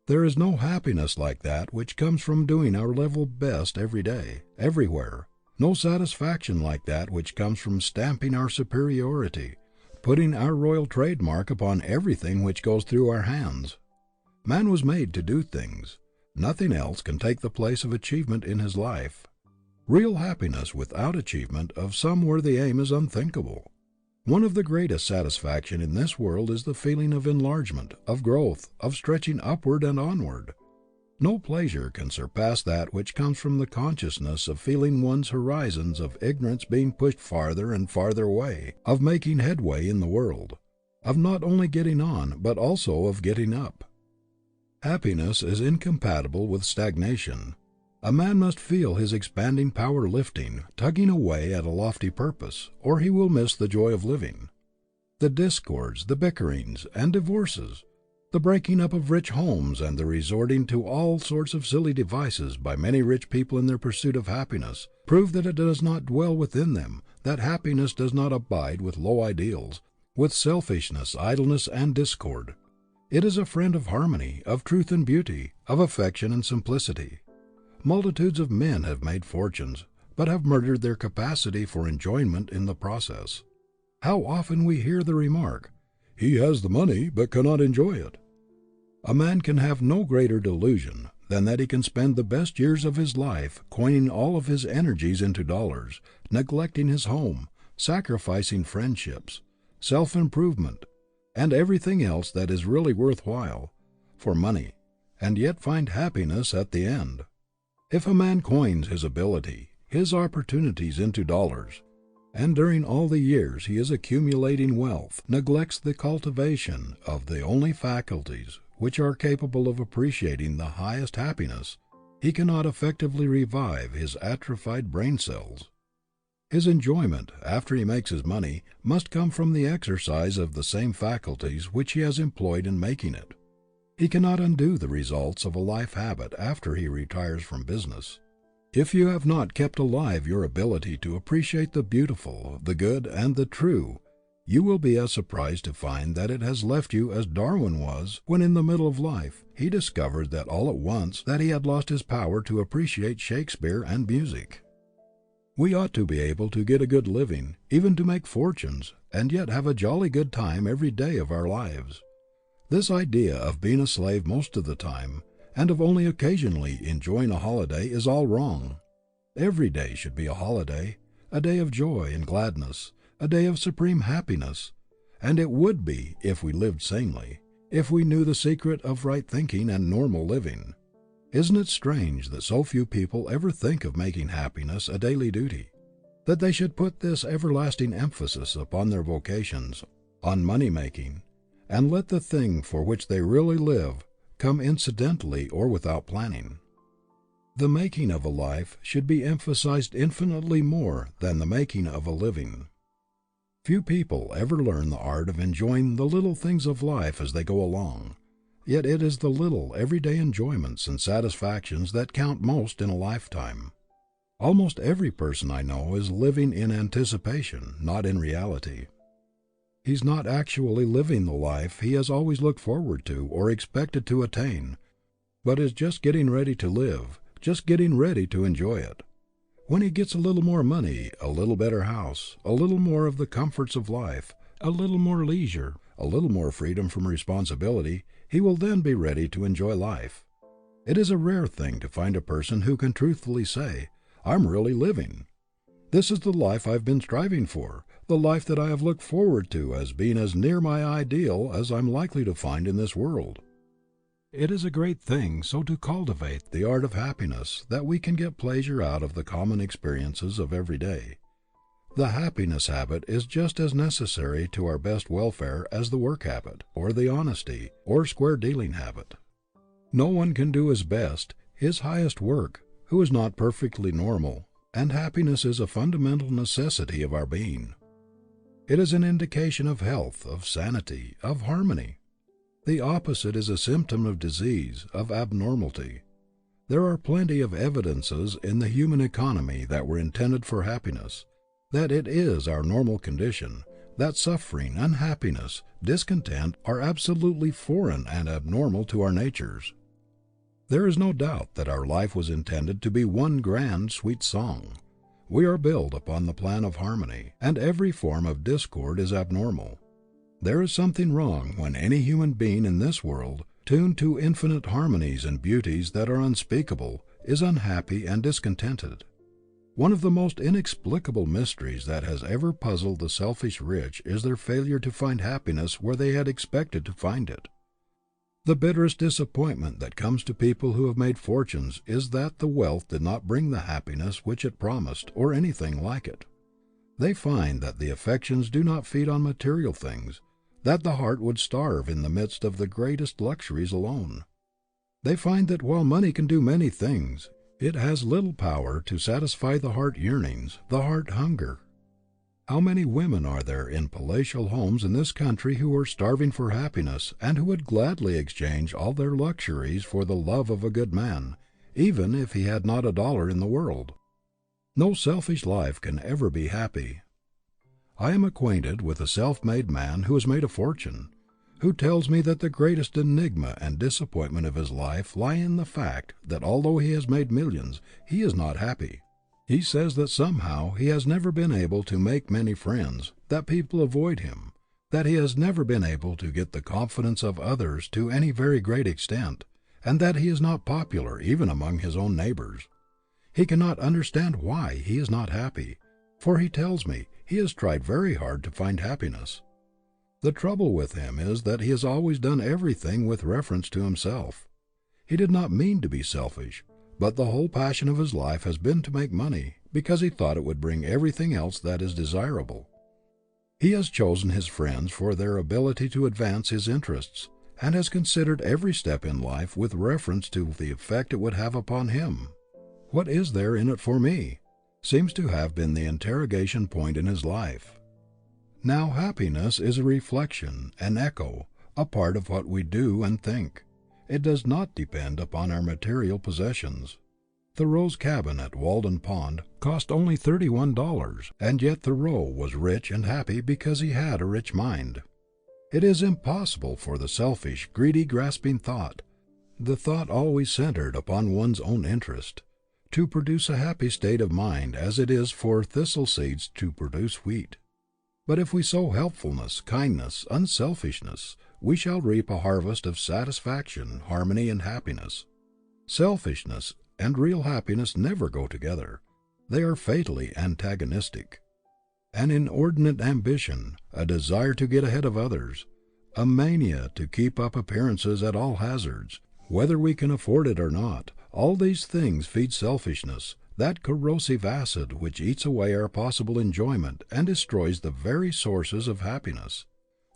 A: There is no happiness like that which comes from doing our level best every day, everywhere. No satisfaction like that which comes from stamping our superiority, putting our royal trademark upon everything which goes through our hands. Man was made to do things. Nothing else can take the place of achievement in his life. Real happiness without achievement of some worthy aim is unthinkable. One of the greatest satisfaction in this world is the feeling of enlargement, of growth, of stretching upward and onward. No pleasure can surpass that which comes from the consciousness of feeling one's horizons of ignorance being pushed farther and farther away, of making headway in the world, of not only getting on, but also of getting up. Happiness is incompatible with stagnation. A man must feel his expanding power lifting, tugging away at a lofty purpose, or he will miss the joy of living. The discords, the bickerings and divorces, the breaking up of rich homes and the resorting to all sorts of silly devices by many rich people in their pursuit of happiness, prove that it does not dwell within them, that happiness does not abide with low ideals, with selfishness, idleness, and discord. It is a friend of harmony, of truth and beauty, of affection and simplicity. Multitudes of men have made fortunes, but have murdered their capacity for enjoyment in the process. How often we hear the remark, "He has the money, but cannot enjoy it." A man can have no greater delusion than that he can spend the best years of his life coining all of his energies into dollars, neglecting his home, sacrificing friendships, self-improvement, and everything else that is really worthwhile, for money, and yet find happiness at the end. If a man coins his ability, his opportunities into dollars, and during all the years he is accumulating wealth, neglects the cultivation of the only faculties which are capable of appreciating the highest happiness, he cannot effectively revive his atrophied brain cells. His enjoyment, after he makes his money, must come from the exercise of the same faculties which he has employed in making it. He cannot undo the results of a life habit after he retires from business. If you have not kept alive your ability to appreciate the beautiful, the good, and the true, you will be as surprised to find that it has left you as Darwin was when in the middle of life he discovered that all at once that he had lost his power to appreciate Shakespeare and music. We ought to be able to get a good living, even to make fortunes, and yet have a jolly good time every day of our lives. This idea of being a slave most of the time, and of only occasionally enjoying a holiday, is all wrong. Every day should be a holiday, a day of joy and gladness, a day of supreme happiness, and it would be if we lived sanely, if we knew the secret of right thinking and normal living. Isn't it strange that so few people ever think of making happiness a daily duty, that they should put this everlasting emphasis upon their vocations, on money-making, and let the thing for which they really live come incidentally or without planning? The making of a life should be emphasized infinitely more than the making of a living. Few people ever learn the art of enjoying the little things of life as they go along. Yet it is the little, everyday enjoyments and satisfactions that count most in a lifetime. Almost every person I know is living in anticipation, not in reality. He's not actually living the life he has always looked forward to or expected to attain, but is just getting ready to live, just getting ready to enjoy it. When he gets a little more money, a little better house, a little more of the comforts of life, a little more leisure, a little more freedom from responsibility, he will then be ready to enjoy life. It is a rare thing to find a person who can truthfully say, "I'm really living. This is the life I've been striving for, the life that I have looked forward to as being as near my ideal as I'm likely to find in this world." It is a great thing so to cultivate the art of happiness that we can get pleasure out of the common experiences of every day. The happiness habit is just as necessary to our best welfare as the work habit, or the honesty, or square dealing habit. No one can do his best, his highest work, who is not perfectly normal, and happiness is a fundamental necessity of our being. It is an indication of health, of sanity, of harmony. The opposite is a symptom of disease, of abnormality. There are plenty of evidences in the human economy that were intended for happiness, that it is our normal condition, that suffering, unhappiness, discontent are absolutely foreign and abnormal to our natures. There is no doubt that our life was intended to be one grand, sweet song. We are built upon the plan of harmony, and every form of discord is abnormal. There is something wrong when any human being in this world, tuned to infinite harmonies and beauties that are unspeakable, is unhappy and discontented. One of the most inexplicable mysteries that has ever puzzled the selfish rich is their failure to find happiness where they had expected to find it. The bitterest disappointment that comes to people who have made fortunes is that the wealth did not bring the happiness which it promised, or anything like it. They find that the affections do not feed on material things, that the heart would starve in the midst of the greatest luxuries alone. They find that while money can do many things, it has little power to satisfy the heart yearnings, the heart hunger. How many women are there in palatial homes in this country who are starving for happiness, and who would gladly exchange all their luxuries for the love of a good man, even if he had not a dollar in the world? No selfish life can ever be happy. I am acquainted with a self-made man who has made a fortune, who tells me that the greatest enigma and disappointment of his life lie in the fact that although he has made millions, he is not happy. He says that somehow he has never been able to make many friends, that people avoid him, that he has never been able to get the confidence of others to any very great extent, and that he is not popular even among his own neighbors. He cannot understand why he is not happy, for he tells me he has tried very hard to find happiness. The trouble with him is that he has always done everything with reference to himself. He did not mean to be selfish, but the whole passion of his life has been to make money, because he thought it would bring everything else that is desirable. He has chosen his friends for their ability to advance his interests, and has considered every step in life with reference to the effect it would have upon him. What is there in it for me? Seems to have been the interrogation point in his life. Now happiness is a reflection, an echo, a part of what we do and think. It does not depend upon our material possessions. Thoreau's cabin at Walden Pond cost only $31, and yet Thoreau was rich and happy because he had a rich mind. It is impossible for the selfish, greedy, grasping thought, the thought always centered upon one's own interest, to produce a happy state of mind as it is for thistle seeds to produce wheat. But if we sow helpfulness, kindness, unselfishness, we shall reap a harvest of satisfaction, harmony, and happiness. Selfishness and real happiness never go together. They are fatally antagonistic. An inordinate ambition, a desire to get ahead of others, a mania to keep up appearances at all hazards, whether we can afford it or not, all these things feed selfishness, that corrosive acid which eats away our possible enjoyment and destroys the very sources of happiness.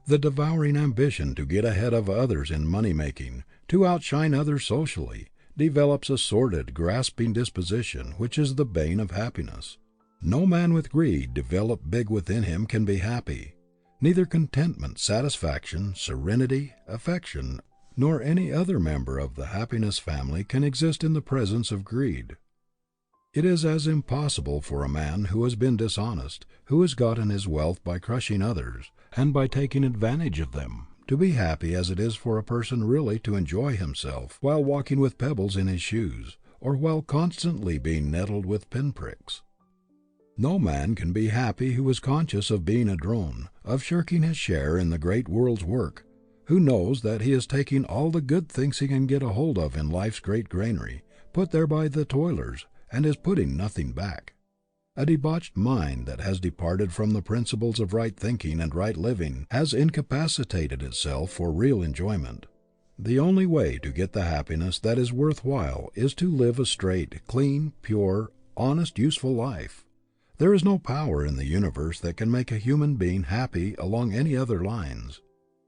A: The devouring ambition to get ahead of others in money-making, to outshine others socially, develops a sordid, grasping disposition which is the bane of happiness. No man with greed developed big within him can be happy. Neither contentment, satisfaction, serenity, affection, nor any other member of the happiness family can exist in the presence of greed. It is as impossible for a man who has been dishonest, who has gotten his wealth by crushing others, and by taking advantage of them, to be happy as it is for a person really to enjoy himself while walking with pebbles in his shoes, or while constantly being nettled with pinpricks. No man can be happy who is conscious of being a drone, of shirking his share in the great world's work, who knows that he is taking all the good things he can get a hold of in life's great granary, put there by the toilers, and is putting nothing back. A debauched mind that has departed from the principles of right thinking and right living has incapacitated itself for real enjoyment. The only way to get the happiness that is worth while is to live a straight, clean, pure, honest, useful life. There is no power in the universe that can make a human being happy along any other lines.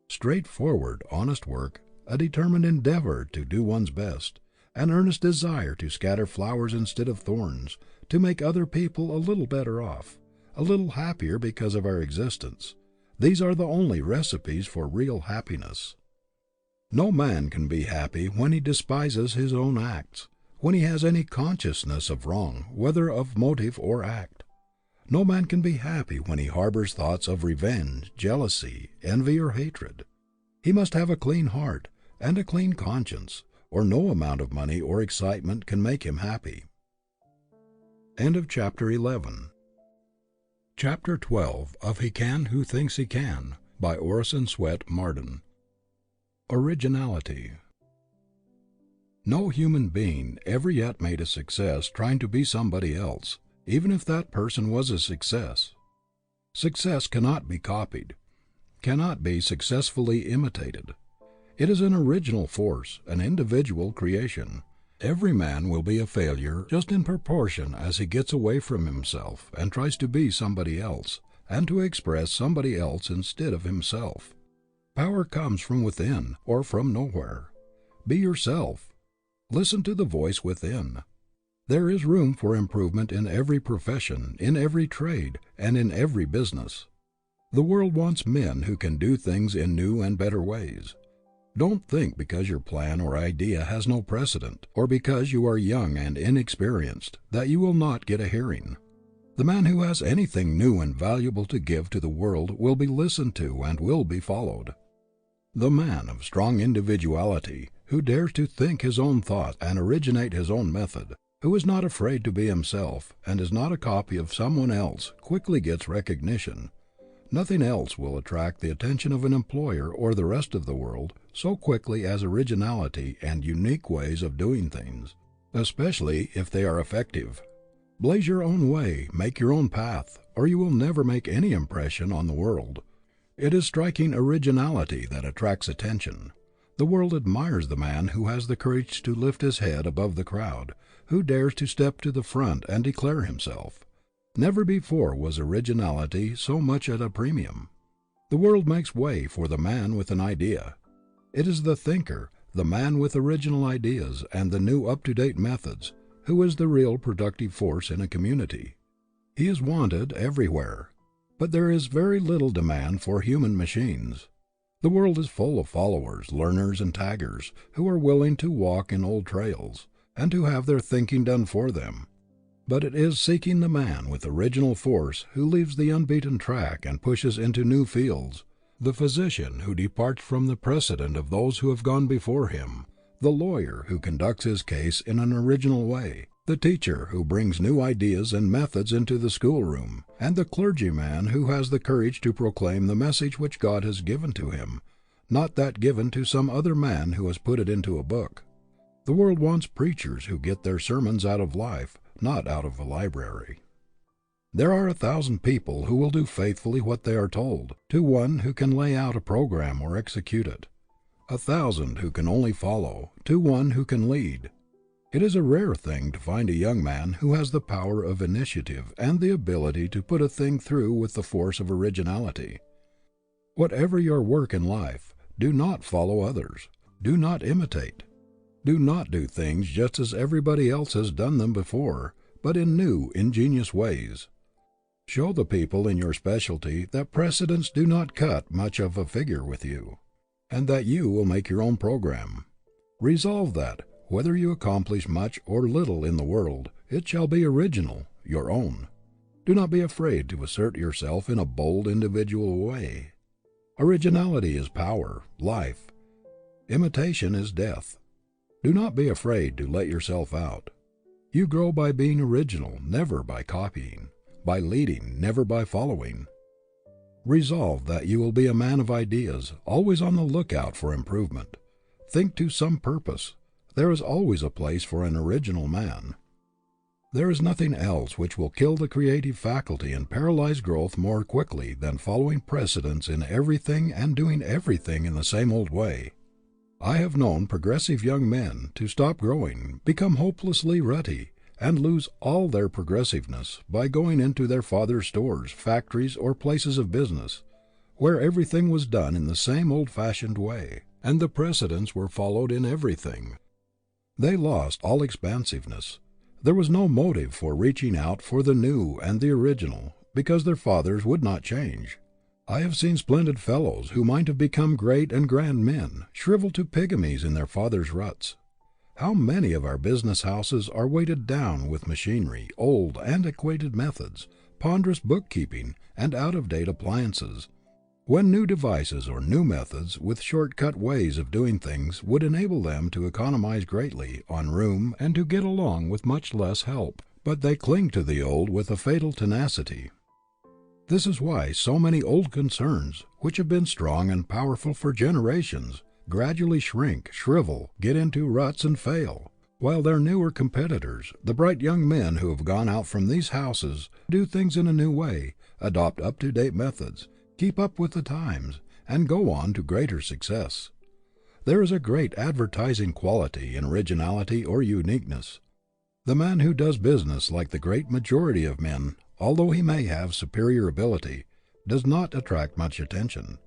A: Straightforward, honest work, a determined endeavor to do one's best, an earnest desire to scatter flowers instead of thorns, to make other people a little better off, a little happier because of our existence. These are the only recipes for real happiness. No man can be happy when he despises his own acts, when he has any consciousness of wrong, whether of motive or act. No man can be happy when he harbors thoughts of revenge, jealousy, envy, or hatred. He must have a clean heart and a clean conscience, or no amount of money or excitement can make him happy. End of chapter 11. Chapter 12 of He Can Who Thinks He Can, by Orison Swett Marden. Originality. No human being ever yet made a success trying to be somebody else, even if that person was a success. Success cannot be copied, cannot be successfully imitated. It is an original force, an individual creation. Every man will be a failure just in proportion as he gets away from himself and tries to be somebody else, and to express somebody else instead of himself. Power comes from within or from nowhere. Be yourself. Listen to the voice within. There is room for improvement in every profession, in every trade, and in every business. The world wants men who can do things in new and better ways. Don't think because your plan or idea has no precedent, or because you are young and inexperienced, that you will not get a hearing. The man who has anything new and valuable to give to the world will be listened to and will be followed. The man of strong individuality, who dares to think his own thought and originate his own method, who is not afraid to be himself and is not a copy of someone else, quickly gets recognition. Nothing else will attract the attention of an employer or the rest of the world so quickly as originality and unique ways of doing things, especially if they are effective. Blaze your own way, make your own path, or you will never make any impression on the world. It is striking originality that attracts attention. The world admires the man who has the courage to lift his head above the crowd, who dares to step to the front and declare himself. Never before was originality so much at a premium. The world makes way for the man with an idea. It is the thinker, the man with original ideas and the new up-to-date methods, who is the real productive force in a community. He is wanted everywhere. But there is very little demand for human machines. The world is full of followers, learners, and taggers, who are willing to walk in old trails, and to have their thinking done for them. But it is seeking the man with original force who leaves the unbeaten track and pushes into new fields, the physician who departs from the precedent of those who have gone before him, the lawyer who conducts his case in an original way, the teacher who brings new ideas and methods into the schoolroom, and the clergyman who has the courage to proclaim the message which God has given to him, not that given to some other man who has put it into a book. The world wants preachers who get their sermons out of life, not out of a library. There are 1,000 people who will do faithfully what they are told, to one who can lay out a program or execute it. 1,000 who can only follow, to one who can lead. It is a rare thing to find a young man who has the power of initiative and the ability to put a thing through with the force of originality. Whatever your work in life, do not follow others. Do not imitate. Do not do things just as everybody else has done them before, but in new, ingenious ways. Show the people in your specialty that precedents do not cut much of a figure with you, and that you will make your own program. Resolve that, whether you accomplish much or little in the world, it shall be original, your own. Do not be afraid to assert yourself in a bold, individual way. Originality is power, life. Imitation is death. Do not be afraid to let yourself out. You grow by being original, never by copying, by leading, never by following. Resolve that you will be a man of ideas, always on the lookout for improvement. Think to some purpose. There is always a place for an original man. There is nothing else which will kill the creative faculty and paralyze growth more quickly than following precedents in everything and doing everything in the same old way. I have known progressive young men to stop growing, become hopelessly rutty, and lose all their progressiveness by going into their father's stores, factories, or places of business, where everything was done in the same old-fashioned way, and the precedents were followed in everything. They lost all expansiveness. There was no motive for reaching out for the new and the original, because their fathers would not change. I have seen splendid fellows who might have become great and grand men, shrivel to pygmies in their fathers' ruts. How many of our business houses are weighted down with machinery, old, antiquated methods, ponderous bookkeeping, and out-of-date appliances, when new devices or new methods with short-cut ways of doing things would enable them to economize greatly on room and to get along with much less help, but they cling to the old with a fatal tenacity. This is why so many old concerns, which have been strong and powerful for generations, gradually shrink, shrivel, get into ruts and fail, while their newer competitors, the bright young men who have gone out from these houses, do things in a new way, adopt up-to-date methods, keep up with the times, and go on to greater success. There is a great advertising quality in originality or uniqueness. The man who does business like the great majority of men, although he may have superior ability, does not attract much attention.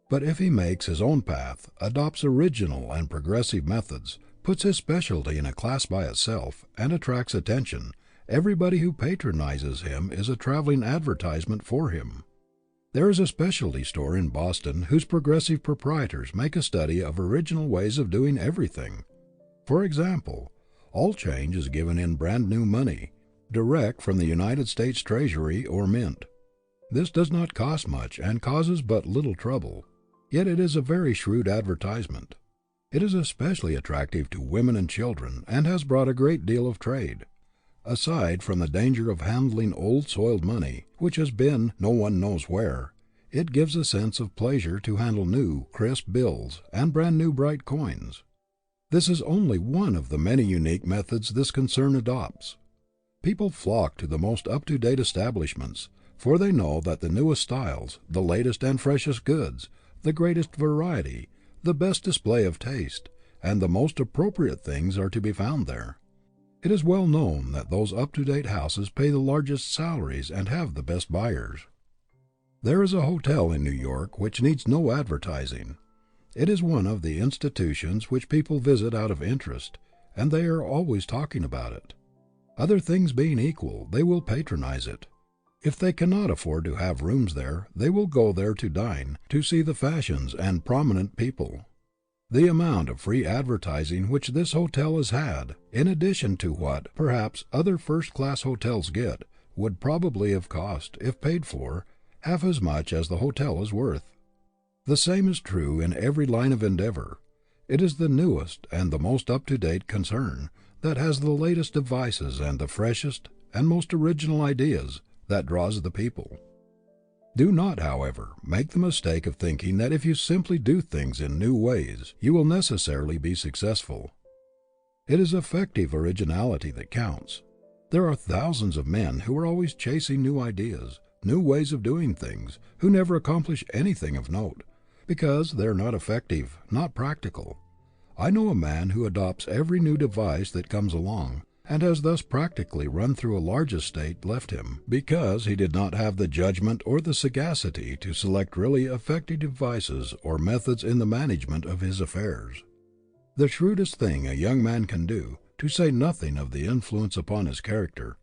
A: But if he makes his own path, adopts original and progressive methods, puts his specialty in a class by itself, and attracts attention, everybody who patronizes him is a traveling advertisement for him. There is a specialty store in Boston whose progressive proprietors make a study of original ways of doing everything. For example, all change is given in brand new money, direct from the United States Treasury or Mint. This does not cost much and causes but little trouble, yet it is a very shrewd advertisement. It is especially attractive to women and children and has brought a great deal of trade. Aside from the danger of handling old soiled money, which has been no one knows where, it gives a sense of pleasure to handle new, crisp bills and brand new bright coins. This is only one of the many unique methods this concern adopts. People flock to the most up-to-date establishments, for they know that the newest styles, the latest and freshest goods, the greatest variety, the best display of taste, and the most appropriate things are to be found there. It is well known that those up-to-date houses pay the largest salaries and have the best buyers. There is a hotel in New York which needs no advertising. It is one of the institutions which people visit out of interest, and they are always talking about it. Other things being equal, they will patronize it. If they cannot afford to have rooms there, they will go there to dine, to see the fashions and prominent people. The amount of free advertising which this hotel has had, in addition to what, perhaps, other first-class hotels get, would probably have cost, if paid for, half as much as the hotel is worth. The same is true in every line of endeavor. It is the newest and the most up-to-date concern, that has the latest devices and the freshest and most original ideas, that draws the people. Do not, however, make the mistake of thinking that if you simply do things in new ways, you will necessarily be successful. It is effective originality that counts. There are thousands of men who are always chasing new ideas, new ways of doing things, who never accomplish anything of note, because they are not effective, not practical. I know a man who adopts every new device that comes along, and has thus practically run through a large estate left him, because he did not have the judgment or the sagacity to select really effective devices or methods in the management of his affairs. The shrewdest thing a young man can do, to say nothing of the influence upon his character,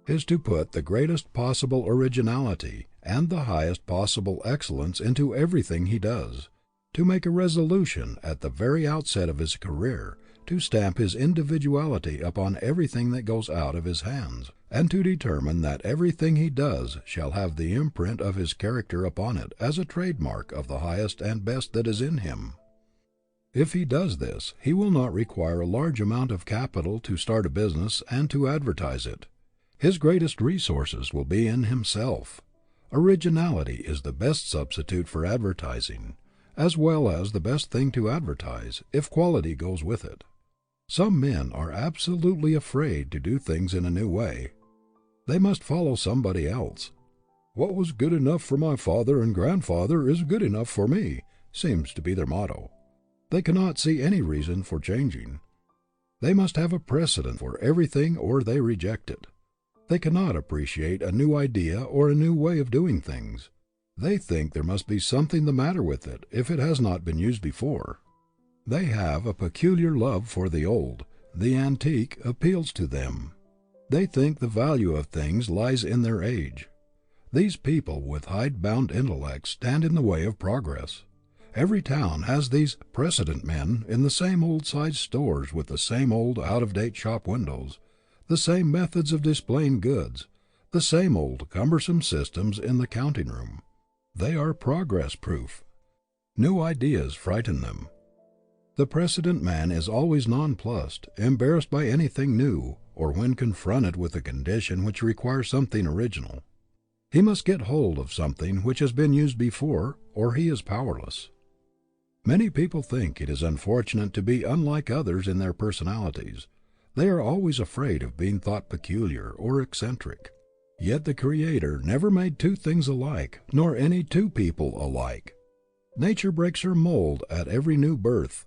A: is to put the greatest possible originality and the highest possible excellence into everything he does, to make a resolution at the very outset of his career, to stamp his individuality upon everything that goes out of his hands, and to determine that everything he does shall have the imprint of his character upon it as a trademark of the highest and best that is in him. If he does this, he will not require a large amount of capital to start a business and to advertise it. His greatest resources will be in himself. Originality is the best substitute for advertising, as well as the best thing to advertise, if quality goes with it. Some men are absolutely afraid to do things in a new way. They must follow somebody else. What was good enough for my father and grandfather is good enough for me, seems to be their motto. They cannot see any reason for changing. They must have a precedent for everything or they reject it. They cannot appreciate a new idea or a new way of doing things. They think there must be something the matter with it if it has not been used before. They have a peculiar love for the old. The antique appeals to them. They think the value of things lies in their age. These people with hide-bound intellects stand in the way of progress. Every town has these precedent men in the same old-sized stores with the same old out-of-date shop windows, the same methods of displaying goods, the same old cumbersome systems in the counting room. They are progress-proof. New ideas frighten them. The precedent man is always nonplussed, embarrassed by anything new, or when confronted with a condition which requires something original. He must get hold of something which has been used before, or he is powerless. Many people think it is unfortunate to be unlike others in their personalities. They are always afraid of being thought peculiar or eccentric. Yet the Creator never made two things alike, nor any two people alike. Nature breaks her mold at every new birth.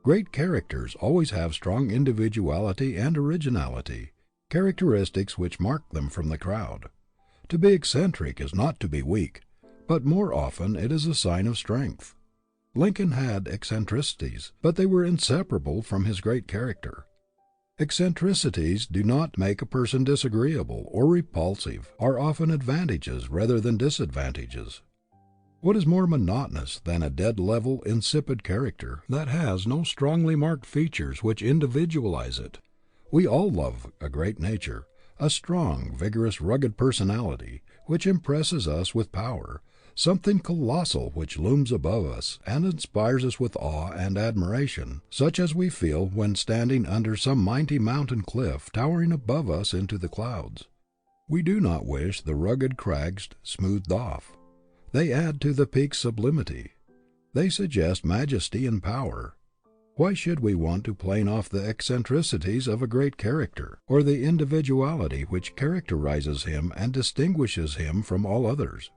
A: Great characters always have strong individuality and originality, characteristics which mark them from the crowd. To be eccentric is not to be weak, but more often it is a sign of strength. Lincoln had eccentricities, but they were inseparable from his great character. Eccentricities do not make a person disagreeable or repulsive, are often advantages rather than disadvantages. What is more monotonous than a dead level, insipid character that has no strongly marked features which individualize it? We all love a great nature, a strong, vigorous, rugged personality, which impresses us with power, something colossal which looms above us and inspires us with awe and admiration, such as we feel when standing under some mighty mountain cliff towering above us into the clouds. We do not wish the rugged crags smoothed off. They add to the peak's sublimity. They suggest majesty and power. Why should we want to plane off the eccentricities of a great character, or the individuality which characterizes him and distinguishes him from all others?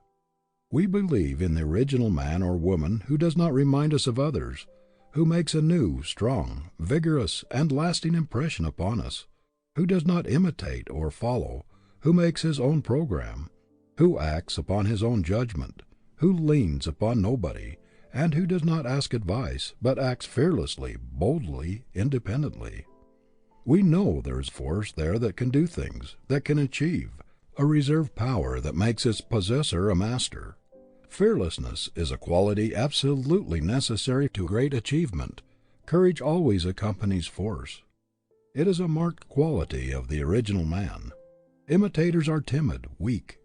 A: We believe in the original man or woman who does not remind us of others, who makes a new, strong, vigorous, and lasting impression upon us, who does not imitate or follow, who makes his own program, who acts upon his own judgment, who leans upon nobody, and who does not ask advice, but acts fearlessly, boldly, independently. We know there is force there that can do things, that can achieve, a reserve power that makes its possessor a master. Fearlessness is a quality absolutely necessary to great achievement. Courage always accompanies force. It is a marked quality of the original man. Imitators are timid, weak.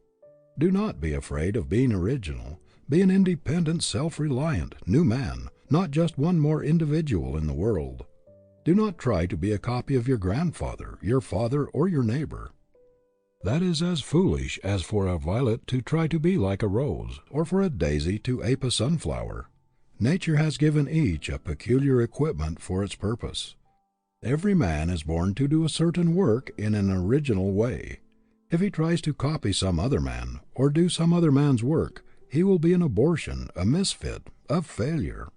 A: Do not be afraid of being original. Be an independent, self-reliant, new man, not just one more individual in the world. Do not try to be a copy of your grandfather, your father, or your neighbor. That is as foolish as for a violet to try to be like a rose, or for a daisy to ape a sunflower. Nature has given each a peculiar equipment for its purpose. Every man is born to do a certain work in an original way. If he tries to copy some other man, or do some other man's work, he will be an abortion, a misfit, a failure.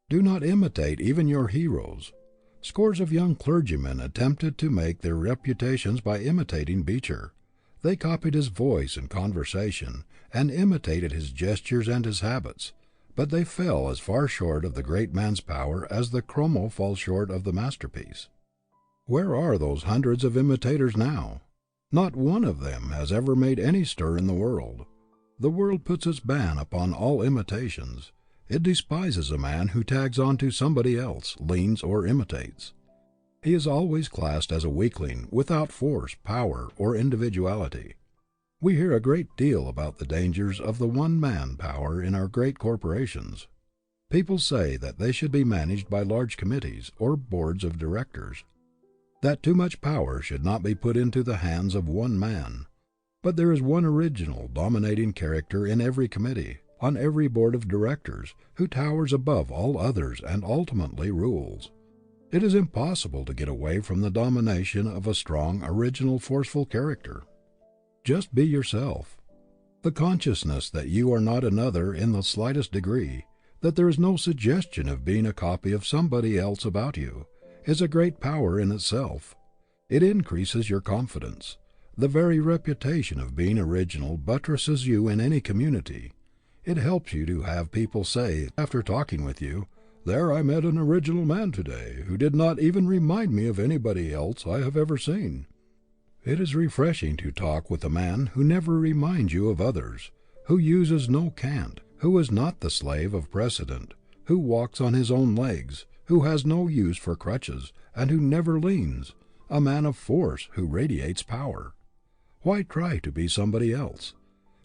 A: Do not imitate even your heroes. Scores of young clergymen attempted to make their reputations by imitating Beecher. They copied his voice and conversation, and imitated his gestures and his habits, but they fell as far short of the great man's power as the chromo falls short of the masterpiece. Where are those hundreds of imitators now? Not one of them has ever made any stir in the world. The world puts its ban upon all imitations. It despises a man who tags on to somebody else, leans, or imitates. He is always classed as a weakling, without force, power, or individuality. We hear a great deal about the dangers of the one-man power in our great corporations. People say that they should be managed by large committees, or boards of directors. That too much power should not be put into the hands of one man. But there is one original, dominating character in every committee, on every board of directors, who towers above all others and ultimately rules. It is impossible to get away from the domination of a strong, original, forceful character. Just be yourself. The consciousness that you are not another in the slightest degree, that there is no suggestion of being a copy of somebody else about you, is a great power in itself. It increases your confidence. The very reputation of being original buttresses you in any community. It helps you to have people say, after talking with you, "There I met an original man today, who did not even remind me of anybody else I have ever seen." It is refreshing to talk with a man who never reminds you of others, who uses no cant, who is not the slave of precedent, who walks on his own legs, who has no use for crutches, and who never leans, a man of force who radiates power. Why try to be somebody else?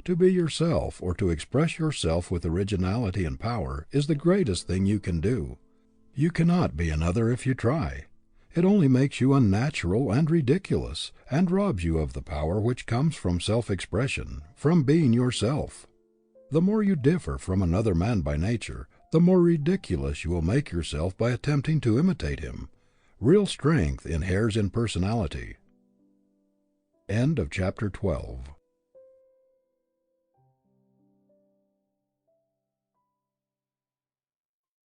A: To be yourself, or to express yourself with originality and power, is the greatest thing you can do. You cannot be another if you try. It only makes you unnatural and ridiculous, and robs you of the power which comes from self-expression, from being yourself. The more you differ from another man by nature, the more ridiculous you will make yourself by attempting to imitate him. Real strength inheres in personality. End of chapter 12.